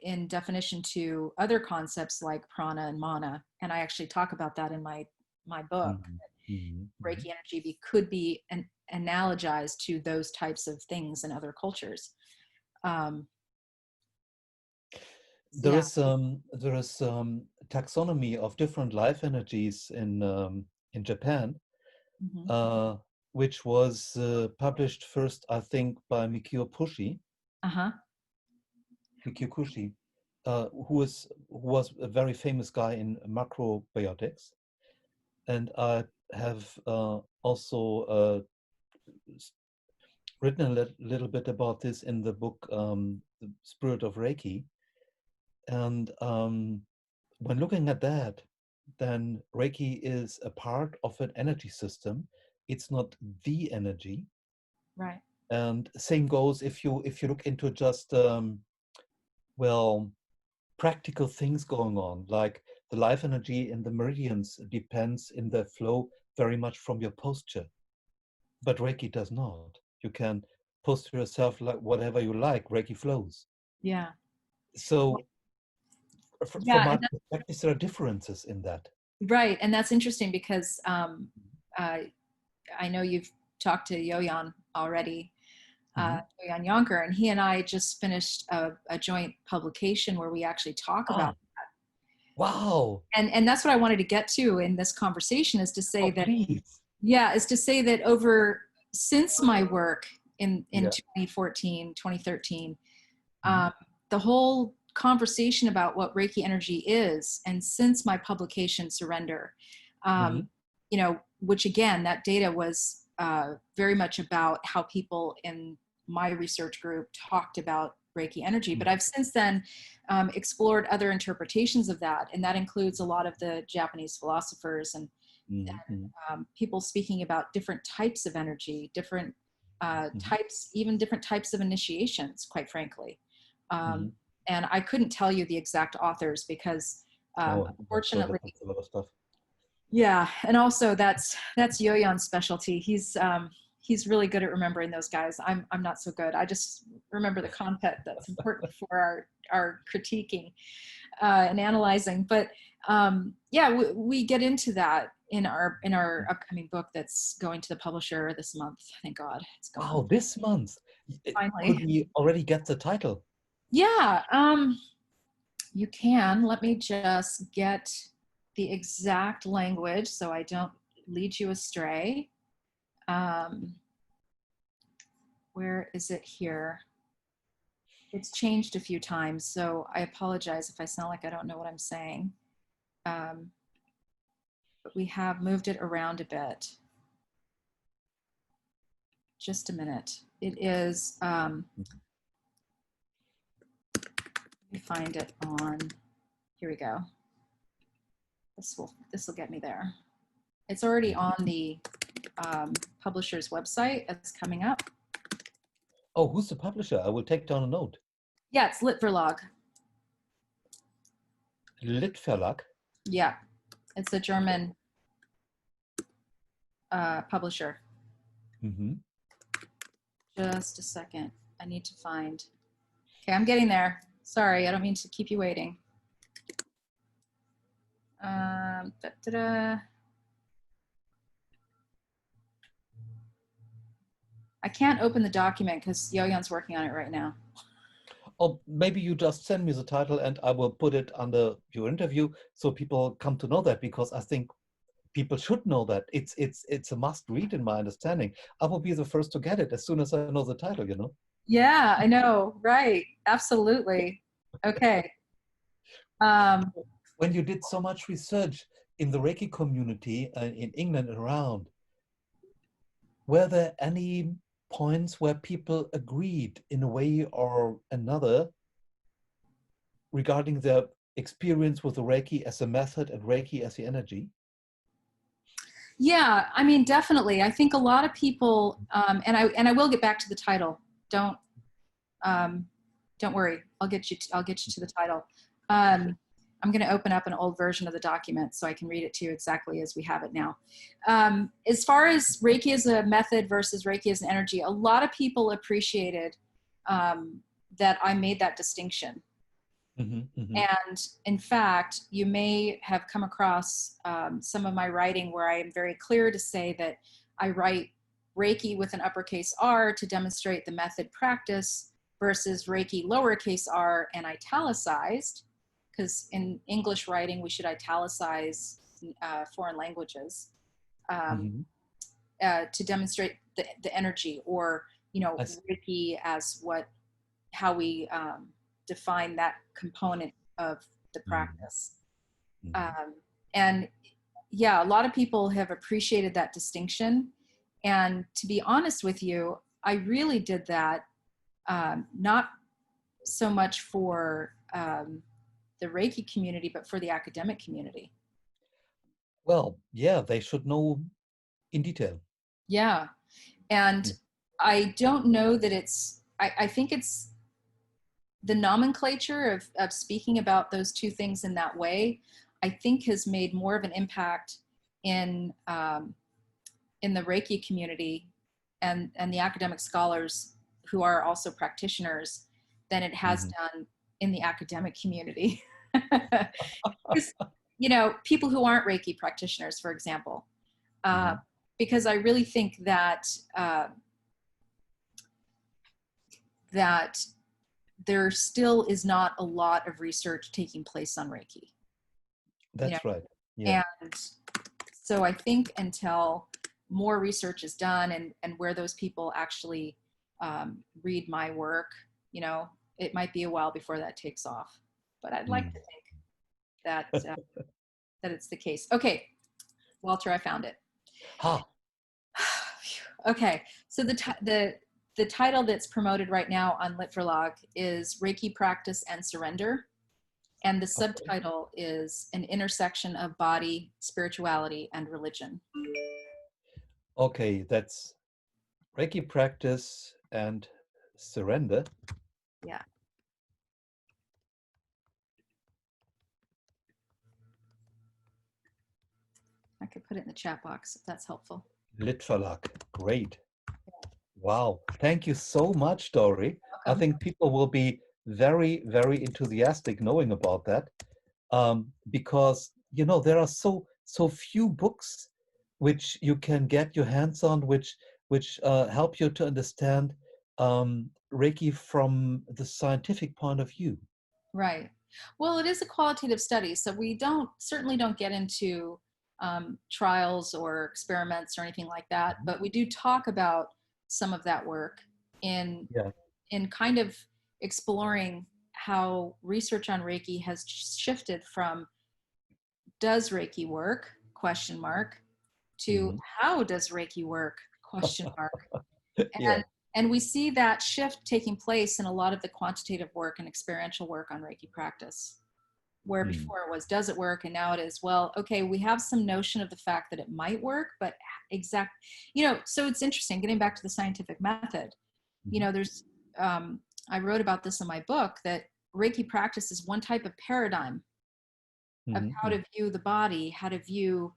in definition to other concepts like prana and mana, and I actually talk about that in my book. Mhm. Mhm. Mhm. Reiki energy could be analogized to those types of things in other cultures. um, There yeah. is taxonomy of different life energies in Japan, Hmm. uh, which was published first, I think, by Uh-huh. Mikio Kushi, who was a very famous guy in macrobiotics, and I have also written a little bit about this in the book The Spirit of Reiki. And when looking at that, then Reiki is a part of an energy system. It's not the energy. Right. And same goes if you look into just well, practical things going on, like the life energy in the meridians depends in their flow very much from your posture. But Reiki does not. You can posture yourself like whatever you like, Reiki flows. Yeah. So from Yeah, my and perspective, there are differences in that. right, and that's interesting because I know you've talked to Yoyan already, Mm-hmm. Yoyan Yonker, and he and I just finished a joint publication where we actually talk about. Oh, wow. And that's what I wanted to get to in this conversation, is to say Oh, that, please. yeah, is to say that over, since my work in Yeah. 2014, 2013, Mm-hmm. the whole conversation about what Reiki energy is, and since my publication Surrender, Mm-hmm. you know, which again, that data was very much about how people in my research group talked about Reiki energy. But I've since then explored other interpretations of that, and that includes a lot of the Japanese philosophers and Mm-hmm. people speaking about different types of energy, different Mm-hmm. types, even different types of initiations, quite frankly. Mm-hmm. Um, and I couldn't tell you the exact authors because, Oh, I'm sure unfortunately, that's a lot of stuff. yeah. And also that's Yo-Yon's specialty. He's really good at remembering those guys. I'm not so good. I just remember the content that's important for our critiquing and analyzing. But yeah, we get into that in our upcoming book that's going to the publisher this month. Thank God it's gone Wow, this month. Could finally. we already get the title? Yeah, you can. Let me just get the exact language so I don't lead you astray. Um, where is it here? It's changed a few times, so I apologize if I sound like I don't know what I'm saying. Um, but we have moved it around a bit. Just a minute. It is, let me find it on, here we go. This will get me there. It's already on the publisher's website. It's coming up. Oh, who's the publisher? I will take down a note. Yeah, it's Lit Verlag. Litverlag. Yeah, it's a German publisher. Mm-hmm. Just a second. I need to find. Okay, I'm getting there. Sorry, I don't mean to keep you waiting. Da-da-da. I can't open the document because Yo-Yon's working on it right now. Or maybe you just send me the title and I will put it under your interview so people come to know that, because I think people should know that. It's a must read in my understanding. I will be the first to get it as soon as I know the title, you know? Yeah, I know. Right. Absolutely. Okay. When you did so much research in the Reiki community in England and around, were there any points where people agreed in a way or another regarding their experience with the Reiki as a method and Reiki as the energy? Yeah, I mean, definitely. I think a lot of people, and I will get back to the title. Don't um, don't worry. I'll get you to the title. I'm going to open up an old version of the document so I can read it to you exactly as we have it now. As far as Reiki as a method versus Reiki as an energy, a lot of people appreciated that I made that distinction. Mm-hmm, mm-hmm. And in fact, you may have come across some of my writing where I am very clear to say that I write Reiki with an uppercase R to demonstrate the method practice versus Reiki lowercase r and italicized, because in English writing, we should italicize foreign languages Mm-hmm. to demonstrate the energy, or, you know, Reiki as how we define that component of the practice. Mm-hmm. And yeah, a lot of people have appreciated that distinction. And to be honest with you, I really did that not so much for the Reiki community, but for the academic community. Well, yeah, they should know in detail. Yeah. And I don't know that I think it's the nomenclature of speaking about those two things in that way, I think has made more of an impact in the Reiki community and the academic scholars who are also practitioners than it has Mm-hmm. done in the academic community. Because, you know, people who aren't Reiki practitioners, for example, Mm-hmm. because I really think that that there still is not a lot of research taking place on Reiki, you know, That's right. Yeah. and so I think until more research is done and where those people actually read my work, you know, it might be a while before that takes off. But I'd like Mm. to think that that it's the case. Okay, Walter, I found it. Ha. Okay, so the title that's promoted right now on Lit4Log is Reiki Practice and Surrender, and the Okay. subtitle is An Intersection of Body, Spirituality, and Religion. Okay, that's Reiki practice and surrender. Yeah. I could put it in the chat box if that's helpful. Litverlag. Great. Wow. Thank you so much, Dori. I Welcome. think people will be very, very enthusiastic knowing about that, because there are so few books which you can get your hands on, which help you to understand Reiki from the scientific point of view. Right. Well, it is a qualitative study, so we certainly don't get into trials or experiments or anything like that, Mhm. but we do talk about some of that work in Yeah. in kind of exploring how research on Reiki has shifted from does Reiki work question mark to Mhm. how does Reiki work question mark. Yeah. And we see that shift taking place in a lot of the quantitative work and experiential work on Reiki practice, where Mm. before it was, does it work? And now it is, well, okay, we have some notion of the fact that it might work, but so it's interesting, getting back to the scientific method, Mhm. there's, I wrote about this in my book, that Reiki practice is one type of paradigm of Mhm. how to view the body, how to view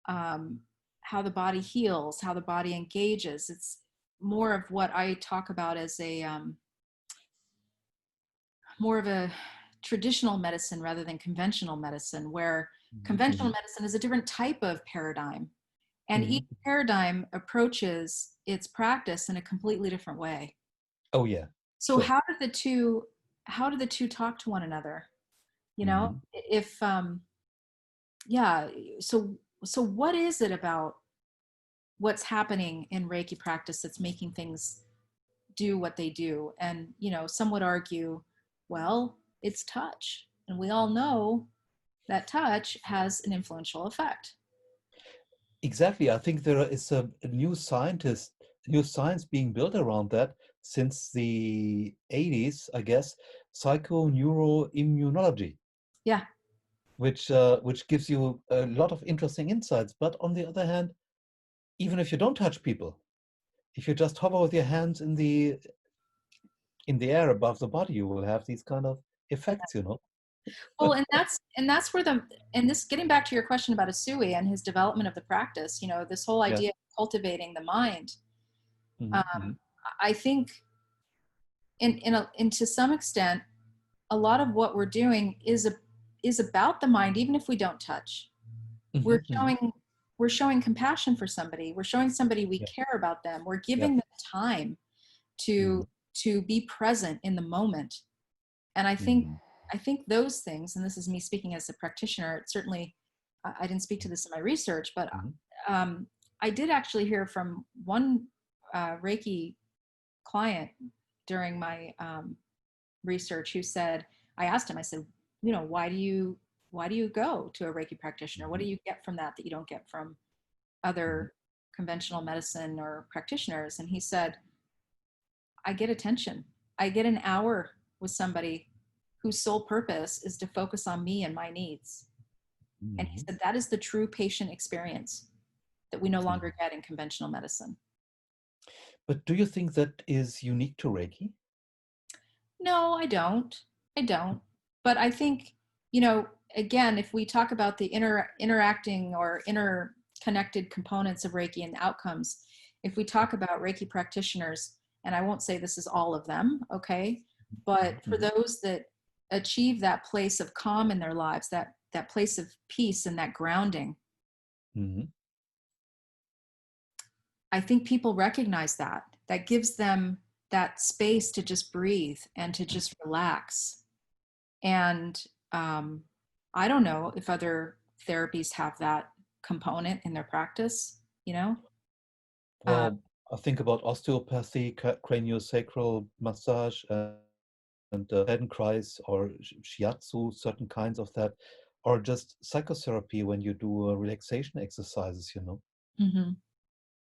um, how the body heals, how the body engages. It's more of what I talk about as a more of a traditional medicine rather than conventional medicine, where conventional Mhm. medicine is a different type of paradigm. And each Mhm. paradigm approaches its practice in a completely different way. Oh yeah, So sure. how do the two talk to one another? Mhm. If yeah, so what is it about what's happening in Reiki practice that's making things do what they do? And some would argue, well, it's touch, and we all know that touch has an influential effect. Exactly. I think there is a new science being built around that since the 80s, I guess, psychoneuroimmunology, Yeah. which gives you a lot of interesting insights. But on the other hand, even if you don't touch people, if you just hover with your hands in the air above the body, you will have these kind of effects. Well, and that's where and this, getting back to your question about Usui and his development of the practice, this whole Yeah. idea of cultivating the mind, Mhm. Mhm. um, I think in to some extent, a lot of what we're doing is about the mind, even if we don't touch. We're Mhm. Mhm. showing we're showing compassion for somebody. We're showing somebody we Yeah. care about them. We're Yeah. giving them time to Mhm. to be present in the moment. And Mhm. I think those things, and this is me speaking as a practitioner, certainly I didn't speak to this in my research, but Mhm. um, I did actually hear from one Reiki client during my research who said, I asked him, I said, why do you go to a Reiki practitioner? What do Mhm. you get from that you don't get from Mhm. other conventional medicine or practitioners? And he said, I get attention. I get an hour with somebody whose sole purpose is to focus on me and my needs. And he Mhm. said that is the true patient experience that we no longer Mhm. get in conventional medicine. But do you think that is unique to Reiki? No, I don't. I don't. But I think, again, if we talk about the interacting or interconnected components of Reiki and outcomes, if we talk about Reiki practitioners, and I won't say this is all of them, okay, but for Mhm. those that achieve that place of calm in their lives, that place of peace and that grounding, Mhm. I think people recognize that. That gives them that space to just breathe and to just relax. And I don't know if other therapies have that component in their practice, you know? Uh, Well, I think about osteopathy, craniosacral massage, and Feldenkrais or shiatsu, certain kinds of that, or just psychotherapy when you do relaxation exercises, you know. mhm,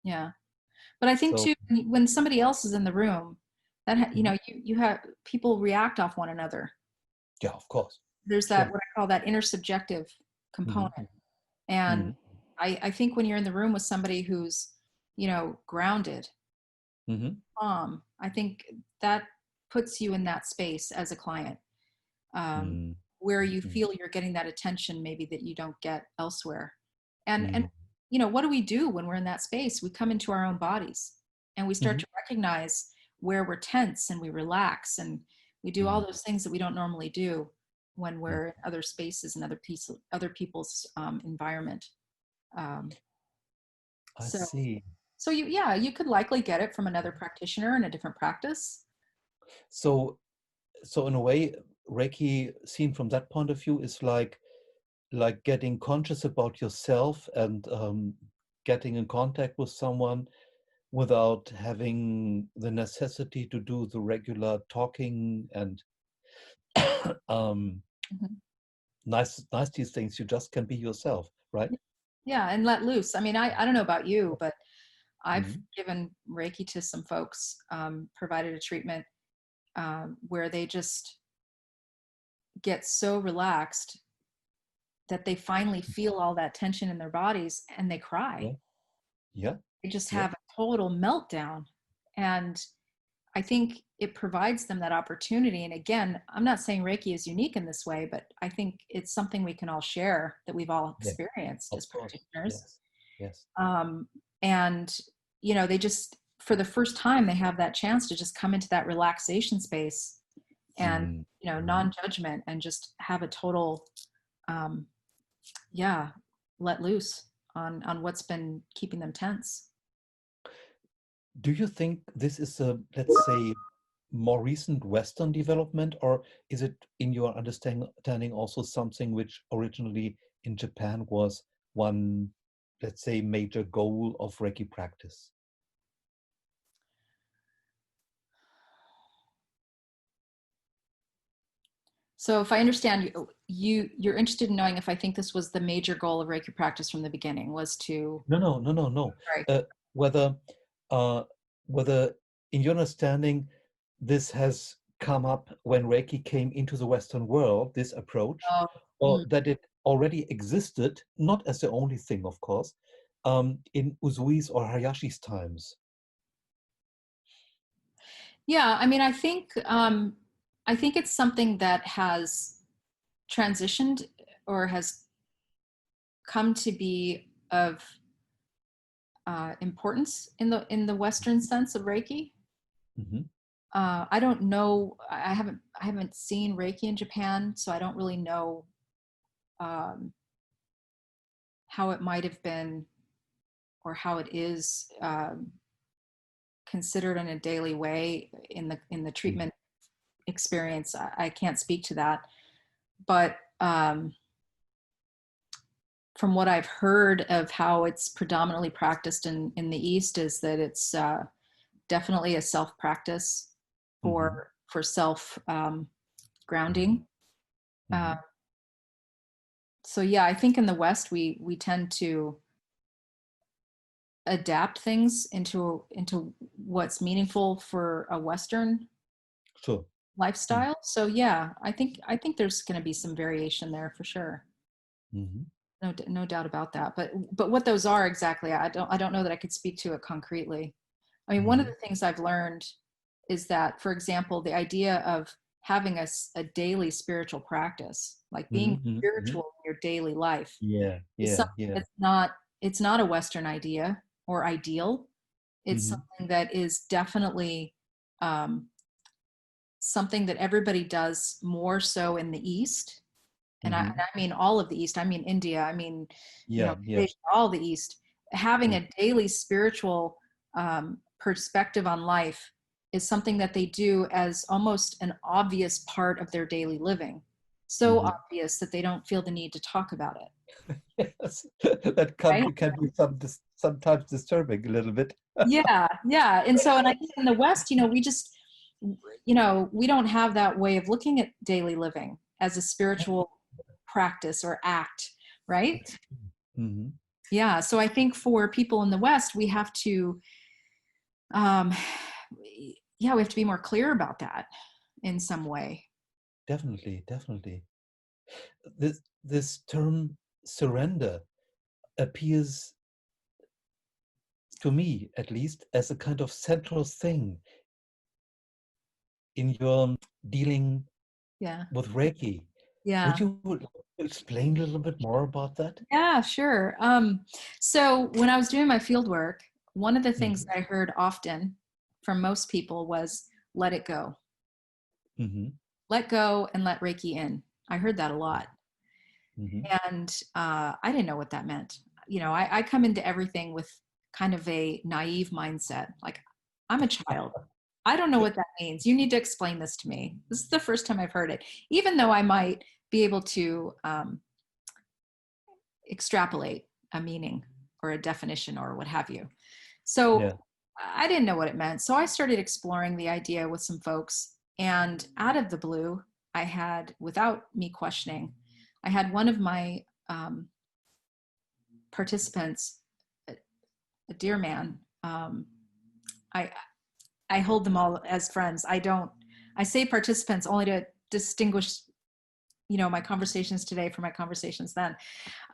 yeah. But I think So, too, when somebody else is in the room, that you mhm, know, you have people react off one another. yeah, of course, There's sure. that what I call that intersubjective component. Hmm. And Hmm. I think when you're in the room with somebody who's, you know, grounded, Hmm. calm, I think that puts you in that space as a client, um, Hmm. where you Hmm. feel you're getting that attention maybe that you don't get elsewhere. And Hmm. you know, what do we do when we're in that space? We come into our own bodies and we start Hmm. to recognize where we're tense and we relax and we do all Hmm. those things that we don't normally do when Hmm. we're in other spaces and other people's environment. Um, I so, see. so yeah, you could likely get it from another practitioner in a different practice. So, so in a way, Reiki, seen from that point of view, is like getting conscious about yourself and getting in contact with someone without having the necessity to do the regular talking and um, Mhm. nice these things. You just can be yourself, right? Yeah, and let loose. I mean, I don't know about you, but I've Hmm. given Reiki to some folks, provided a treatment where they just get so relaxed that they finally feel all that tension in their bodies and they cry. Yeah, yeah, They just yeah, have a total meltdown. And I think it provides them that opportunity. And again, I'm not saying Reiki is unique in this way, but I think it's something we can all share that we've all yeah. experienced Of as course, practitioners. yes, yes. Um, and, you know, they just, for the first time, they have that chance to just come into that relaxation space and, Mm. you know, Mhm. non-judgment and just have a total, um, yeah, let loose on what's been keeping them tense. Do you think this is a, let's say, more recent Western development, or is it, in your understanding, also something which originally in Japan was one, let's say, major goal of Reiki practice? So if I understand you, you're interested in knowing if I think this was the major goal of Reiki practice from the beginning was to, No, no, no, no, no. right. Uh, whether, uh, whether, in your understanding, this has come up when Reiki came into the Western world, this approach, Oh, or mm. that it already existed, not as the only thing, of course, in Usui's or Hayashi's times. Yeah, I mean, I think it's something that has transitioned or has come to be of importance in the Western sense of Reiki. Hmm. I don't know. I haven't seen Reiki in Japan, so I don't really know um, how it might have been or how it is considered in a daily way in the Hmm. treatment experience. I can't speak to that, but from what I've heard of how it's predominantly practiced in the East is that it's definitely a self practice Hmm. for self Hmm. grounding. Uh, Hmm. so yeah, I think in the West we tend to adapt things into what's meaningful for a Western Sure. lifestyle. So yeah, I think there's going to be some variation there for sure. Mm-hmm. No doubt about that. But what those are exactly, I don't know that I could speak to it concretely. I mean, one of Hmm. the things I've learned is that, for example, the idea of having a daily spiritual practice, like being Hmm. Hmm. spiritual in your daily life, Yeah, is yeah, something yeah. that's not, it's not a Western idea or ideal. It's Hmm. something that is definitely um, something that everybody does more so in the East. And Hmm. I mean all of the East. I mean India. I mean, you know, Yeah, yeah. all the East. Having Mm. a daily spiritual perspective on life is something that they do as almost an obvious part of their daily living. So Mm-hmm. obvious that they don't feel the need to talk about it. Yes, that Right? can be sometimes disturbing a little bit. Yeah, yeah. And I think in the West, we just, we don't have that way of looking at daily living as a spiritual practice or act, right? That's hmm Yeah. So I think for people in the West, we have to, um, yeah, we have to be more clear about that in some way. definitely, definitely. This term surrender appears to me, at least, as a kind of central thing in your dealing Yeah. with Reiki. Yeah. Would you explain a little bit more about that? Yeah, sure. So when I was doing my field work, one of the things Mm-hmm. that I heard often from most people was let it go. Mm-hmm. Let go and let Reiki in. I heard that a lot. Mm-hmm. And I didn't know what that meant. I come into everything with kind of a naive mindset. Like, I'm a child. I don't know what that means. You need to explain this to me. This is the first time I've heard it, even though I might be able to extrapolate a meaning or a definition or what have you. So Yeah. I didn't know what it meant. So I started exploring the idea with some folks. And out of the blue, I had, without me questioning, I had one of my participants, a dear man. I I hold them all as friends. I say participants only to distinguish, my conversations today from my conversations then.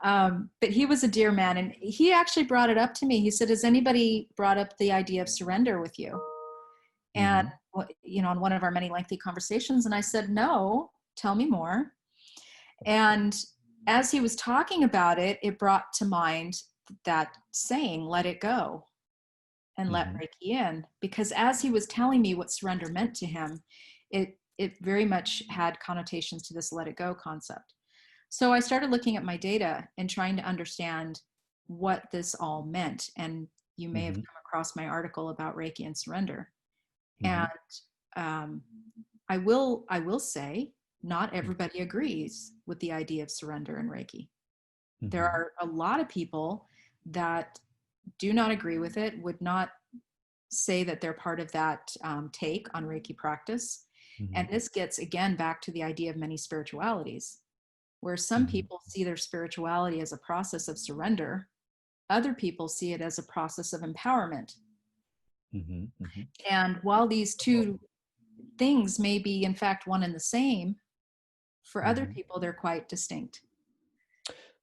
But he was a dear man, and he actually brought it up to me. He said, "Has anybody brought up the idea of surrender with you?" And Mm-hmm. on one of our many lengthy conversations, and I said, "No, tell me more." And as he was talking about it, it brought to mind that saying, "Let it go and let Mm-hmm. Reiki in," because as he was telling me what surrender meant to him, it very much had connotations to this let it go concept. So I started looking at my data and trying to understand what this all meant. And you may have Mm-hmm. come across my article about Reiki and surrender. Mm-hmm. And um, I will say, not everybody agrees with the idea of surrender in Reiki. There Mm-hmm. are a lot of people that do not agree with it, would not say that they're part of that take on Reiki practice. Mm-hmm. And this gets again back to the idea of many spiritualities, where some Mm-hmm. people see their spirituality as a process of surrender, other people see it as a process of empowerment. Mm-hmm. Mm-hmm. And while these two things may be, in fact, one and the same, for other Mm-hmm. people, they're quite distinct.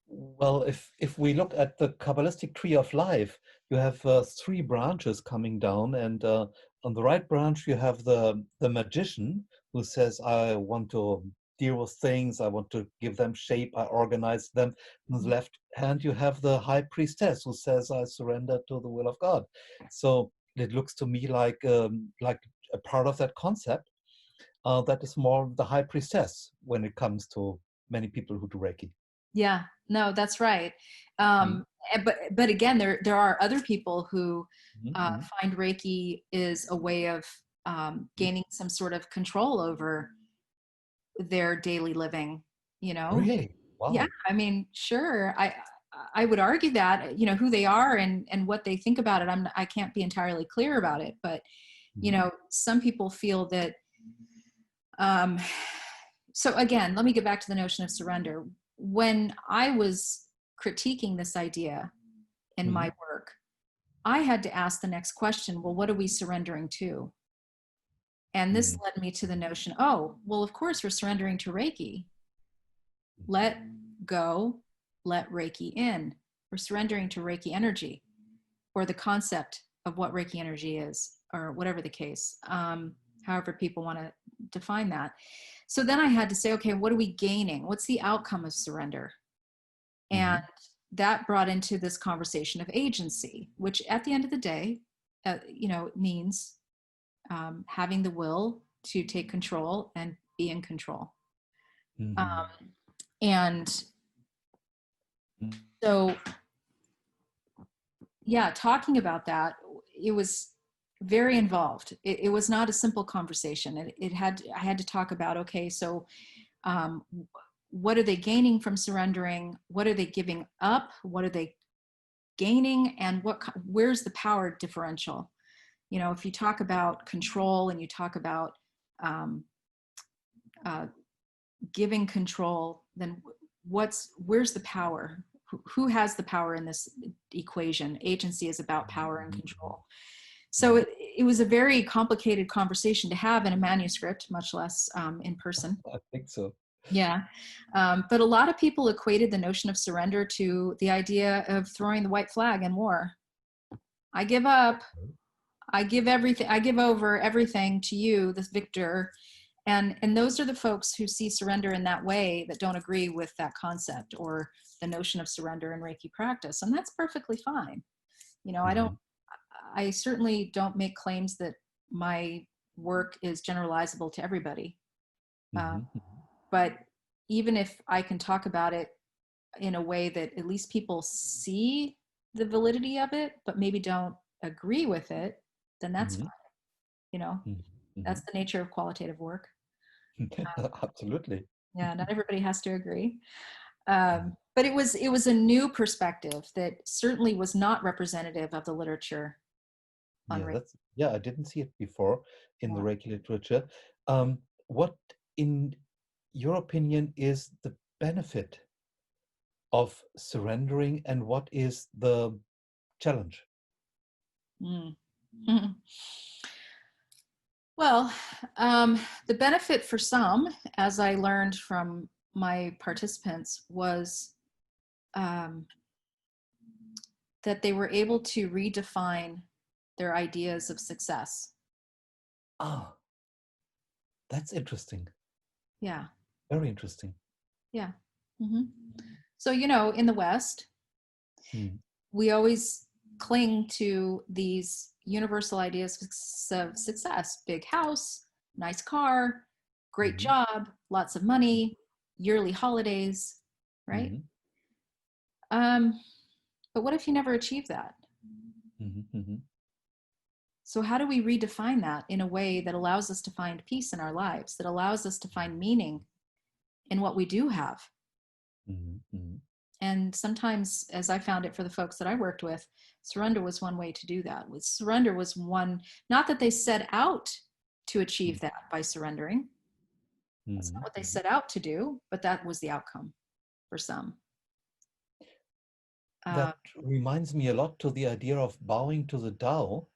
Well, if we look at the Kabbalistic tree of life, you have three branches coming down, and on the right branch you have the magician who says, "I want to deal with things. I want to give them shape. I organize them." On the left hand, you have the high priestess who says, "I surrender to the will of God." So it looks to me like a part of that concept that is more the high priestess when it comes to many people who do Reiki. Yeah, no, that's right. Mm-hmm. But again, there are other people who Mm-hmm. find Reiki is a way of gaining some sort of control over their daily living. You know, Really? yeah. Wow. I mean, sure. I would argue that who they are and what they think about it. I can't be entirely clear about it, but Mhm. some people feel that. Um, so again, let me get back to the notion of surrender. When I was critiquing this idea in my Mhm. work, I had to ask the next question, well, what are we surrendering to? And this Mhm. led me to the notion, oh, well, of course we're surrendering to Reiki. Let go, let Reiki in. We're surrendering to Reiki energy, or the concept of what Reiki energy is, or whatever the case, however people want to define that. So then I had to say, okay, what are we gaining? What's the outcome of surrender? And Mhm. that brought into this conversation of agency, which at the end of the day, means having the will to take control and be in control. Mhm. Um, and so, yeah, talking about that, it was very involved. It was not a simple conversation. I had to talk about, okay, so what are they gaining from surrendering? What are they giving up? What are they gaining? And where's the power differential? You know, if you talk about control and you talk about giving control, then where's the power? Who has the power in this equation? Agency is about power and control. So it was a very complicated conversation to have in a manuscript, much less in person. I think so. Yeah. But a lot of people equated the notion of surrender to the idea of throwing the white flag in war. I give up. I give everything. I give over everything to you, the victor. And those are the folks who see surrender in that way that don't agree with that concept or the notion of surrender in Reiki practice. And that's perfectly fine. You know, I certainly don't make claims that my work is generalizable to everybody. But even if I can talk about it in a way that at least people see the validity of it, but maybe don't agree with it, then that's fine. You know, that's the nature of qualitative work. Absolutely. Yeah, not everybody has to agree. But it was a new perspective that certainly was not representative of the literature on Reiki. I didn't see it before in the Yeah. Reiki literature. What, in your opinion, is the benefit of surrendering, and what is the challenge? Well, the benefit for some, as I learned from my participants, was that they were able to redefine their ideas of success. Ah, that's interesting. Yeah. Very interesting. Yeah. So, you know, in the West, we always cling to these universal ideas of success: big house, nice car, great job, lots of money, yearly holidays, right? But what if you never achieve that? So how do we redefine that in a way that allows us to find peace in our lives, that allows us to find meaning in what we do have? And sometimes, as I found it for the folks that I worked with, surrender was one way to do that. Surrender was one, not that they set out to achieve that by surrendering. That's not what they set out to do, but that was the outcome for some. That reminds me a lot to the idea of bowing to the Tao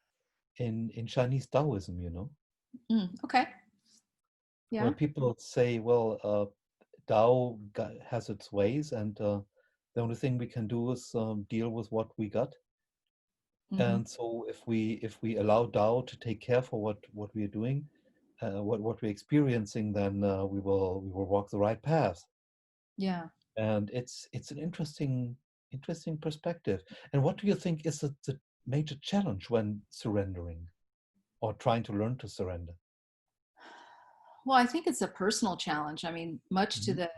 in Chinese Taoism, you know? Okay. Yeah. Where people say, well, Tao has its ways, and the only thing we can do is deal with what we got. And so if we allow Tao to take care for what we are doing, what we're experiencing, then we will walk the right path. Yeah. And it's an interesting perspective. And what do you think is the major challenge when surrendering or trying to learn to surrender? Well, I think it's a personal challenge. I mean, much to the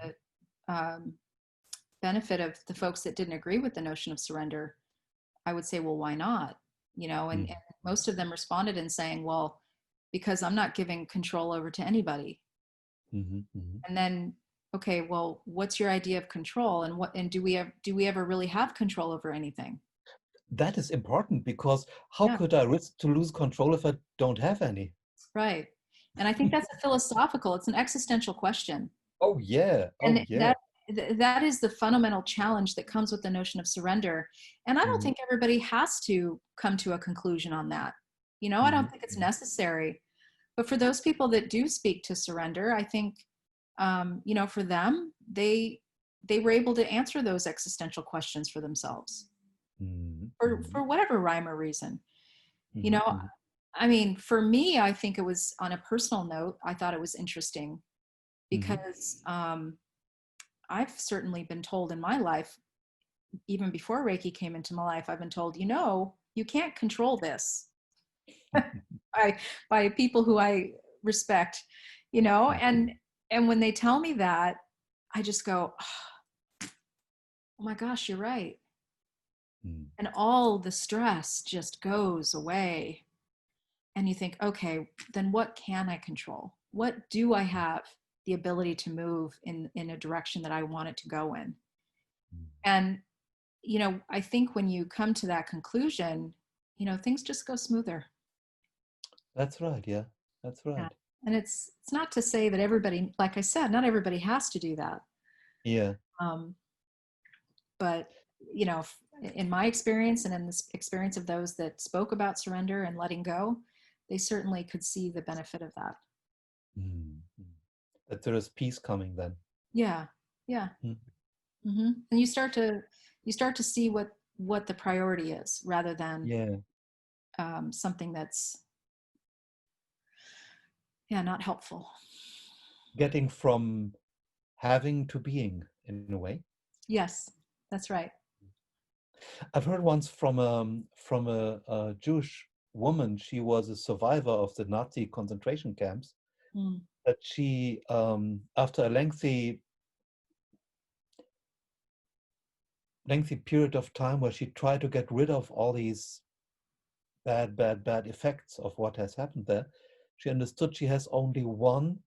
benefit of the folks that didn't agree with the notion of surrender, I would say, well, why not? You know, and most of them responded in saying, well, because I'm not giving control over to anybody. And then, okay, well, what's your idea of control, and do we ever really have control over anything? That is important, because how Yeah. could I risk to lose control if I don't have any? Right. And I think that's a philosophical, it's an existential question. Oh yeah. Oh And yeah. that is the fundamental challenge that comes with the notion of surrender. And I don't think everybody has to come to a conclusion on that. You know, I don't think it's necessary. But for those people that do speak to surrender, I think, you know, for them, they were able to answer those existential questions for themselves for whatever rhyme or reason. You know, I mean, for me, I think it was, on a personal note, I thought it was interesting because I've certainly been told in my life, even before Reiki came into my life, I've been told, you know, you can't control this by people who I respect, you know, and when they tell me that, I just go, oh my gosh, you're right. Mm. and all the stress just goes away. And you think, okay, then what can I control? What do I have the ability to move in a direction that I want it to go in? Mm. And, I think when you come to that conclusion, things just go smoother. That's right. Yeah, that's Yeah. right. And it's not to say that everybody, like I said, not everybody has to do that. Yeah. Um, but in my experience and in the experience of those that spoke about surrender and letting go, they certainly could see the benefit of that. Mm. Mm. That there is peace coming then. Yeah, yeah. Mm. And you start to see what the priority is, rather than Yeah. something that's, yeah, not helpful. Getting from having to being in a way. Yes, that's right. I've heard once from a Jewish woman. She was a survivor of the Nazi concentration camps. Mm. That she, after a lengthy period of time where she tried to get rid of all these bad effects of what has happened there, she understood she has only one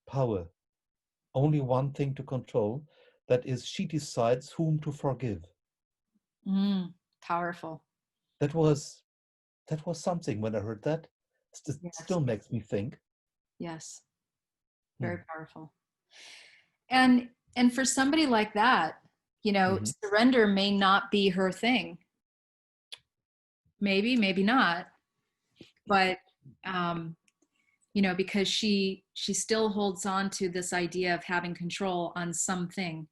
power, only one thing to control. That is, she decides whom to forgive. Powerful. That was something when I heard that. Yes, Still makes me think. yes, Hmm. very powerful. And for somebody like that, Mhm. surrender may not be her thing. Maybe not. But um, because she still holds on to this idea of having control on something.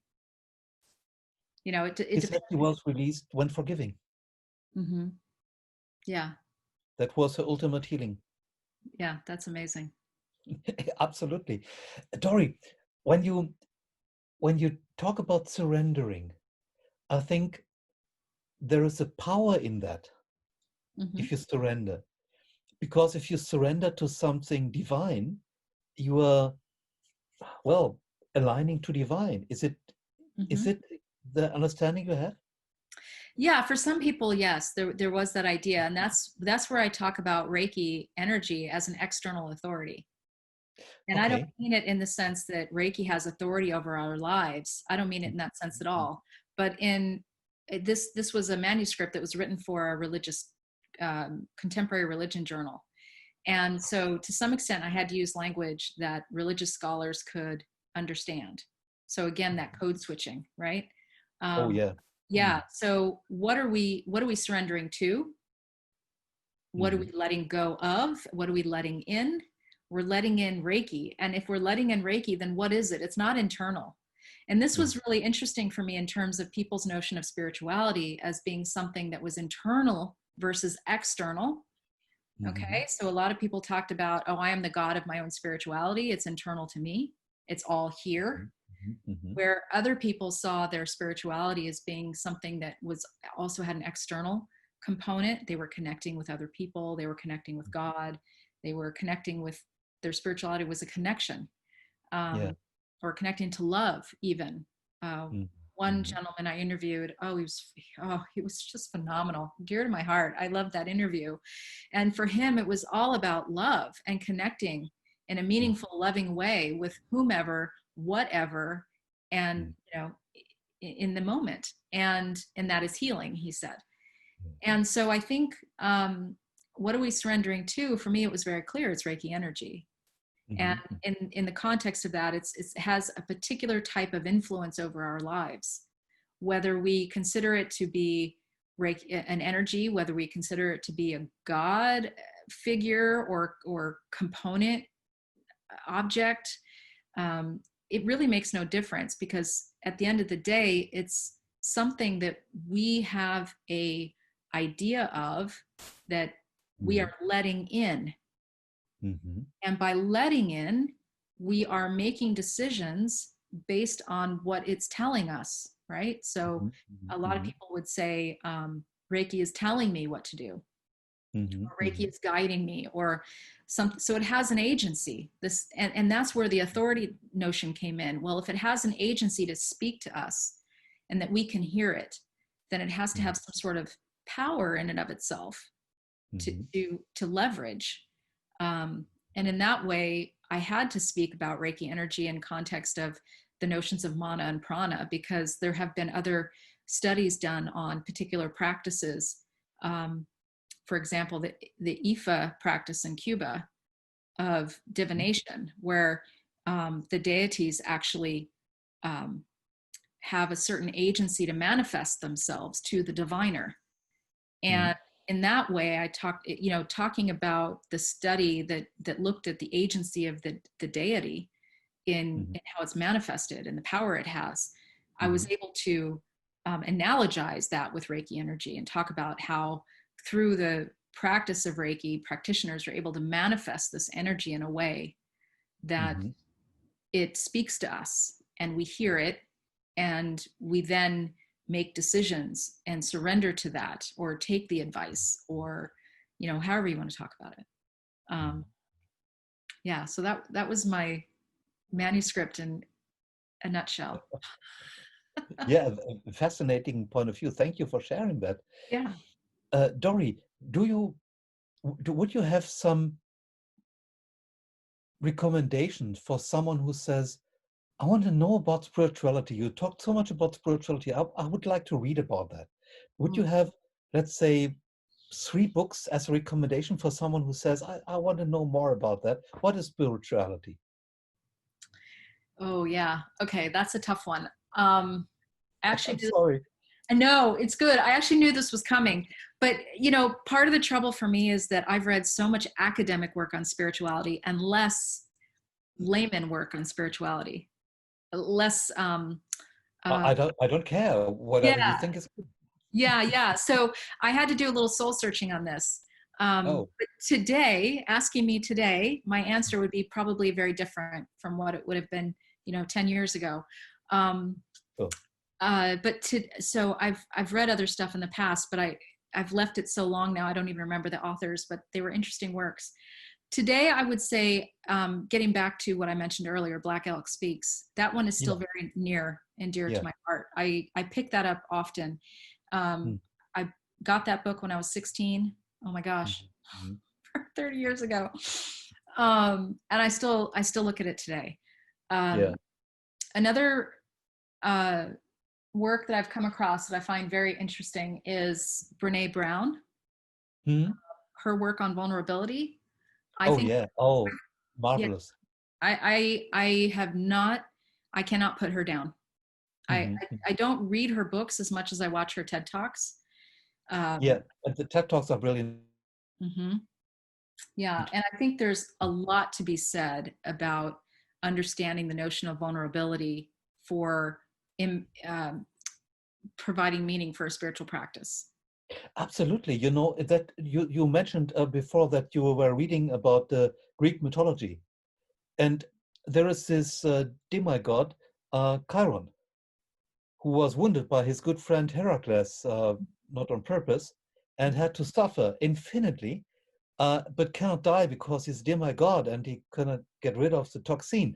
It He said depends. he was released when forgiving. Hmm. Yeah, That was her ultimate healing. yeah, that's amazing. Absolutely. Dori, when you talk about surrendering, I think there is a power in that Hmm. if you surrender. Because if you surrender to something divine, you are, well, aligning to divine. Is Hmm. it the understanding you have? Yeah, for some people, yes, there was that idea, and that's where I talk about Reiki energy as an external authority. And I don't Okay. mean it in the sense that Reiki has authority over our lives. I don't mean it in that sense at all. But this was a manuscript that was written for a religious contemporary religion journal. And so to some extent, I had to use language that religious scholars could understand. So again, that code switching, right? Oh Um, yeah. yeah. Mm. So what are we surrendering to? What are Mm-hmm. we letting go of? What are we letting in? We're letting in Reiki. And if we're letting in Reiki, then what is it? It's not internal. And this Mm. was really interesting for me in terms of people's notion of spirituality as being something that was internal versus external. Mm-hmm. Okay. So a lot of people talked about, oh, I am the God of my own spirituality. It's internal to me, it's all here. Mm-hmm. Mm-hmm. Where other people saw their spirituality as being something that was also had an external component. They were connecting with other people, they were connecting with God, they were connecting with, their spirituality was a connection, Yeah. um, or connecting to love even. uh, One Mm-hmm. gentleman I interviewed, he was just phenomenal, dear to my heart. I loved that interview. And for him, it was all about love and connecting in a meaningful, loving way with whomever, whatever, and Mm-hmm. in the moment. And that is healing, he said. And so I think, what are we surrendering to? For me, it was very clear. It's Reiki energy. And Mm-hmm. in the context of that, it has a particular type of influence over our lives, whether we consider it to be an energy, whether we consider it to be a God figure or component, object. um, it really makes no difference, because at the end of the day, it's something that we have a idea of, that we Mm-hmm. are letting in. Mm-hmm. And by letting in, we are making decisions based on what it's telling us, right? So a lot of Mm-hmm. people would say, Reiki is telling me what to do, Mm-hmm. or Reiki Mm-hmm. is guiding me, or something. So it has an agency. And that's where the authority notion came in. Well, if it has an agency to speak to us and that we can hear it, then it has to Mhm. have some sort of power in and of itself to Mhm. to leverage. And in that way, I had to speak about Reiki energy in context of the notions of mana and prana, because there have been other studies done on particular practices. For example, the Ifa practice in Cuba of divination, where the deities actually um, have a certain agency to manifest themselves to the diviner. And Mhm. in that way, I talked, talking about the study that looked at the agency of the deity Mhm. in how it's manifested and the power it has. I was Mhm. able to analogize that with Reiki energy and talk about how through the practice of Reiki, practitioners are able to manifest this energy in a way that Mhm. it speaks to us and we hear it, and we then make decisions and surrender to that, or take the advice, or however you want to talk about it. Mhm. Yeah, so that was my manuscript in a nutshell. Yeah, a fascinating point of view. Thank you for sharing that. Yeah. Dori, would you have some recommendations for someone who says, I want to know about spirituality. You talked so much about spirituality. I would like to read about that. Would you Mm. have, let's say, 3 books as a recommendation for someone who says, I want to know more about that? What is spirituality? Oh yeah. Okay, that's a tough one. I actually I'm did. sorry. No, it's good. I actually knew this was coming. But, part of the trouble for me is that I've read so much academic work on spirituality and less layman work on spirituality. Less, uh, I don't care. Whatever you yeah, think is good. yeah. So I had to do a little soul searching on this. Oh, But today, asking me today, my answer would be probably very different from what it would have been, 10 years ago. Um, so, so I've read other stuff in the past, but I've left it so long now I don't even remember the authors, but they were interesting works. Today I would say, getting back to what I mentioned earlier, Black Elk Speaks. That one is still yeah, very near and dear to yeah. my heart. I pick that up often. Mm, I got that book when I was 16. Oh my mm, gosh, mm. 30 years ago. And I still look at it today. Yeah. Another uh, work that I've come across that I find very interesting is Brene Brown, Hmm? her work on vulnerability. I Oh, think, yeah. Oh, yeah, marvelous. I have not, I cannot put her down. I, Hmm. I, I don't read her books as much as I watch her TED Talks. Yeah, Um, and the TED Talks are brilliant. mhm. Yeah, and I think there's a lot to be said about understanding the notion of vulnerability for in, providing meaning for a spiritual practice. Absolutely. You know, that you mentioned before that you were reading about the Greek mythology. And there is this demigod, Chiron, who was wounded by his good friend Heracles, not on purpose, and had to suffer infinitely, but cannot die because he's a demigod and he cannot get rid of the toxin.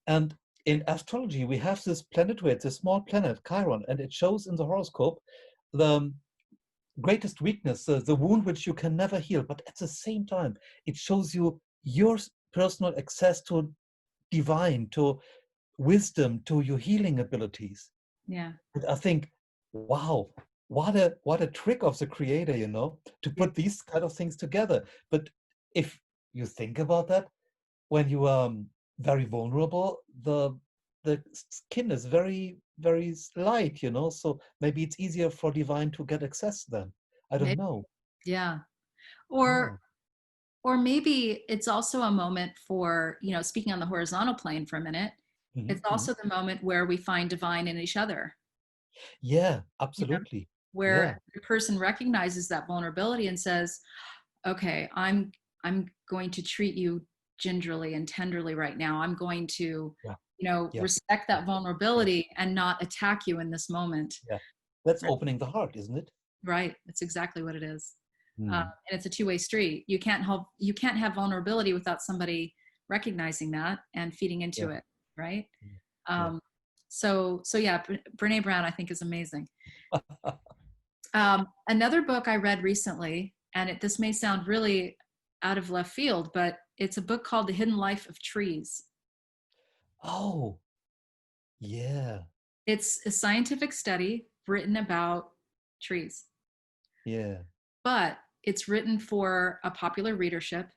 And in astrology, we have this planetoid, this small planet, Chiron, and it shows in the horoscope the greatest weakness, the wound which you can never heal. But at the same time, it shows you your personal access to divine, to wisdom, to your healing abilities. Yeah, And I think, wow, what a trick of the creator, you know, to yeah, put these kind of things together. But if you think about that, when you are very vulnerable, the skin is very light, you know. So maybe it's easier for divine to get access then. I don't maybe, know. yeah. Or Yeah. or maybe it's also a moment for, speaking on the horizontal plane for a minute, Mhm, it's mhm. also the moment where we find divine in each other, Yeah, you know, absolutely. where Yeah, the person recognizes that vulnerability and says, okay, I'm going to treat you gingerly and tenderly right now. I'm going to, yeah, yeah, respect yeah, that yeah, vulnerability and not attack you in this moment. yeah. That's opening the heart, isn't it? Right. That's exactly what it is. Mm, And it's a two-way street. You can't have vulnerability without somebody recognizing that and feeding yeah, into it. Right. yeah, yeah. Um, so yeah, Brene Brown, I think, is amazing. Another book I read recently, and this may sound really out of left field, but it's a book called The Hidden Life of Trees. Oh, yeah, It's a scientific study written about trees, yeah. but it's written for a popular readership.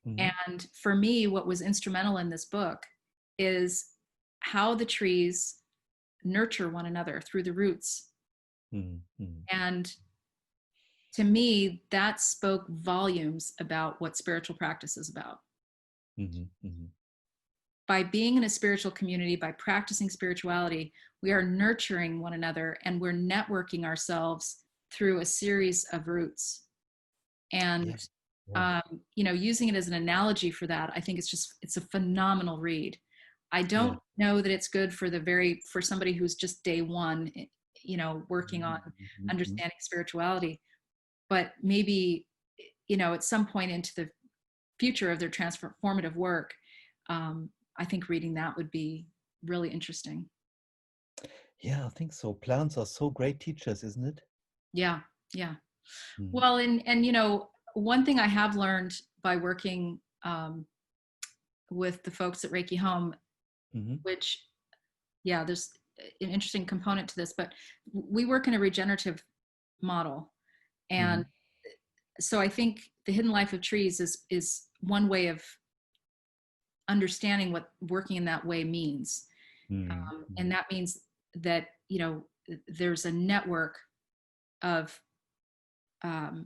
Mm-hmm. And for me, what was instrumental in this book is how the trees nurture one another through the roots. Mm-hmm. And to me, that spoke volumes about what spiritual practice is about. Mm-hmm. Mm-hmm. By being in a spiritual community, by practicing spirituality, we are nurturing one another and we're networking ourselves through a series of roots. Yeah, And yeah, using it as an analogy for that, I think it's a phenomenal read. I yeah. don't know that it's good for somebody who's just day one, working on Mm-hmm. Mm-hmm. understanding spirituality, but maybe, at some point into the future of their transformative work, I think reading that would be really interesting. Yeah, I think so. Plants are so great teachers, isn't it? Yeah, yeah. Mm-hmm. Well, and one thing I have learned by working with the folks at Reiki Home, Mm-hmm. which, yeah, there's an interesting component to this, but we work in a regenerative model. Mm-hmm. And so I think the hidden life of trees is one way of understanding what working in that way means. Mm-hmm. And that means that, there's a network of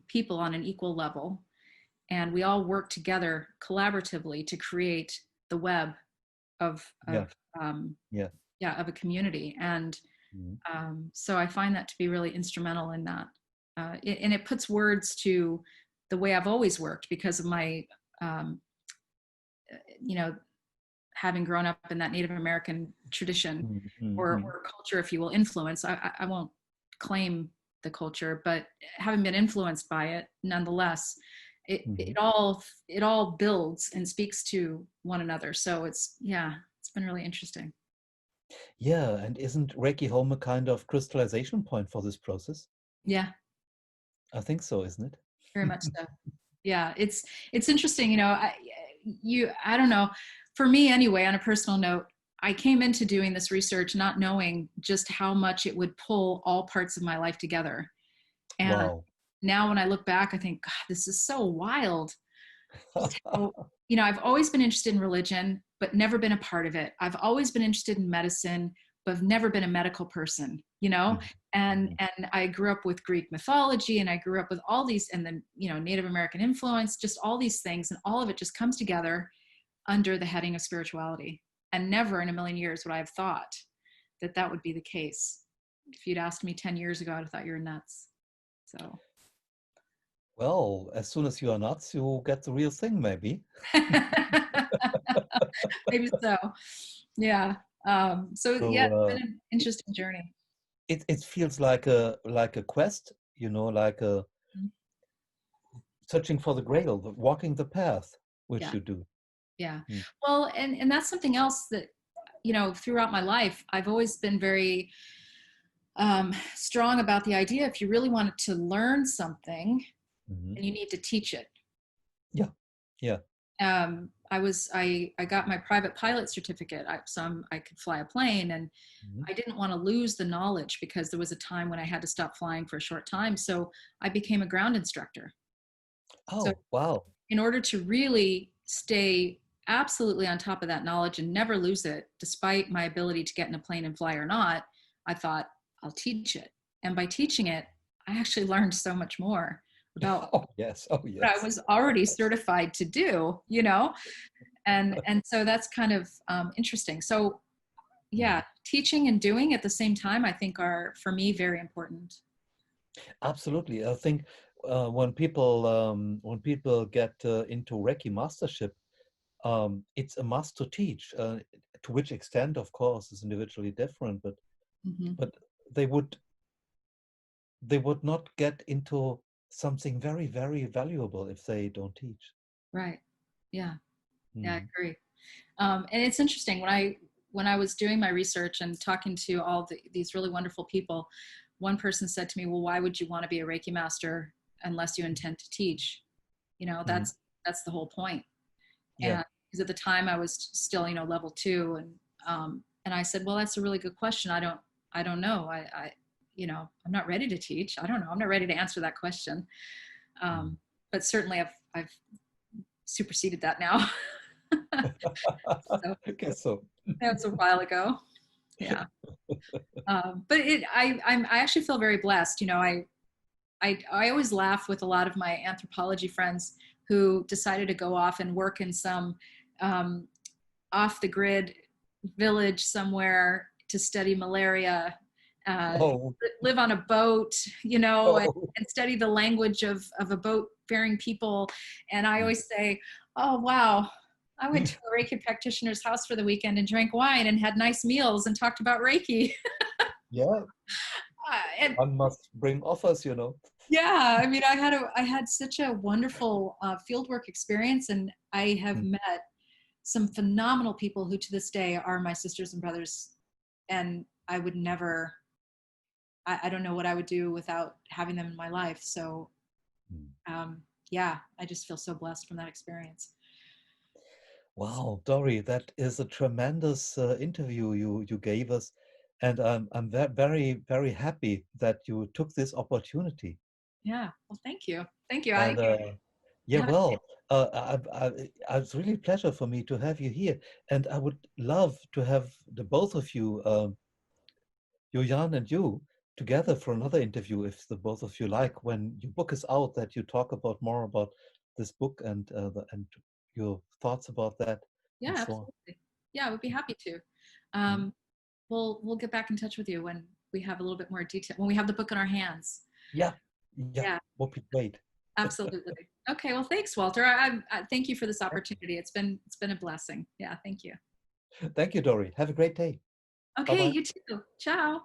people on an equal level, and we all work together collaboratively to create the web of Yeah, um, yeah. yeah, of a community. And Mm-hmm. so I find that to be really instrumental in that. And it puts words to the way I've always worked because of my, um, you know, having grown up in that Native American tradition Mm-hmm. or culture, if you will, influence. I won't claim the culture, but having been influenced by it, nonetheless, Mm-hmm. it all builds and speaks to one another. So it's been really interesting. Yeah, and isn't Reiki home a kind of crystallization point for this process? Yeah, I think so, isn't very it? much so. Yeah, it's interesting. I don't know. For me, anyway, on a personal note, I came into doing this research not knowing just how much it would pull all parts of my life together. And Wow. now when I look back, I think, God, this is so wild. Just how, I've always been interested in religion, but never been a part of it. I've always been interested in medicine, but I've never been a medical person, Mhm, and mhm. I grew up with Greek mythology, and I grew up with all these, and then, Native American influence, just all these things, and all of it just comes together under the heading of spirituality. And never in a million years would I have thought that that would be the case. If you'd asked me 10 years ago, I'd have thought you were nuts. So Well, as soon as you are nuts, you get the real thing, maybe. maybe so. Yeah. So yeah, So it's been an interesting journey. it feels like a quest, like a searching for the grail, walking the path, which Yeah. you do. Yeah. Mm, Well, and that's something else that, throughout my life, I've always been very strong about the idea. If you really wanted to learn something, mhm. then you need to teach it. Yeah, yeah. I got my private pilot certificate, I could fly a plane, and Mhm. I didn't want to lose the knowledge because there was a time when I had to stop flying for a short time. So I became a ground instructor. So Oh, wow. in order to really stay absolutely on top of that knowledge and never lose it, despite my ability to get in a plane and fly or not, I thought, I'll teach it. And by teaching it, I actually learned so much more about Oh, yes. Oh, what I yes. was already certified to do, and so that's kind of interesting. So Mhm. yeah, teaching and doing at the same time, I think, are for me very important. Absolutely. I think when people get into Reiki mastership, it's a must to teach. To which extent, of course, is individually different, Hmm. but they would they would not get into something very, very valuable if they don't teach. Right. Yeah. Yeah, I Mhm. agree. And it's interesting when I was doing my research and talking to all these really wonderful people. one person said to me, well, why would you want to be a Reiki master unless you intend to teach? You know, Mm-hmm. that's the whole point. Yeah. And because at the time I was still, you know, level 2, and I said, well, that's a really good question. I don't know. You know, I'm not ready to teach. I don't know. I'm not ready to answer that question. Mm. But certainly I've superseded that now. So I guess so. that was a while ago. Yeah. But I actually feel very blessed. You know, I always laugh with a lot of my anthropology friends who decided to go off and work in some um, off the grid village somewhere to study malaria, uh, Oh, live on a boat, you know, oh. and study the language of a boat faring people. And I Mm. always say, oh, wow, I went to a Reiki practitioner's house for the weekend and drank wine and had nice meals and talked about Reiki. Yeah, And one must bring offers, you know. yeah, I mean, I had such a wonderful fieldwork experience, and I have Mm. met some phenomenal people who to this day are my sisters and brothers, and I would never, I don't know what I would do without having them in my life. So Mm. yeah, I just feel so blessed from that experience. Wow, Dory, that is a tremendous interview you gave us, and I'm very very happy that you took this opportunity. Yeah, well, thank you, thank you. And yeah, Yeah, well, it's really a pleasure for me to have you here, and I would love to have the both of you, Jan and you, together for another interview, if the both of you like, when your book is out, that you talk about more about this book and and your thoughts about that yeah, and so on. absolutely. Yeah, I would be happy to. Mm. We'll get back in touch with you when we have a little bit more detail, when we have the book in our hands. Yeah, yeah, Yeah, would be great. absolutely. Okay, well, thanks, Walter. I thank you for this opportunity. It's been a blessing. Yeah, thank you. Thank you, Dory. Have a great day. Bye Okay, bye. you too. Ciao.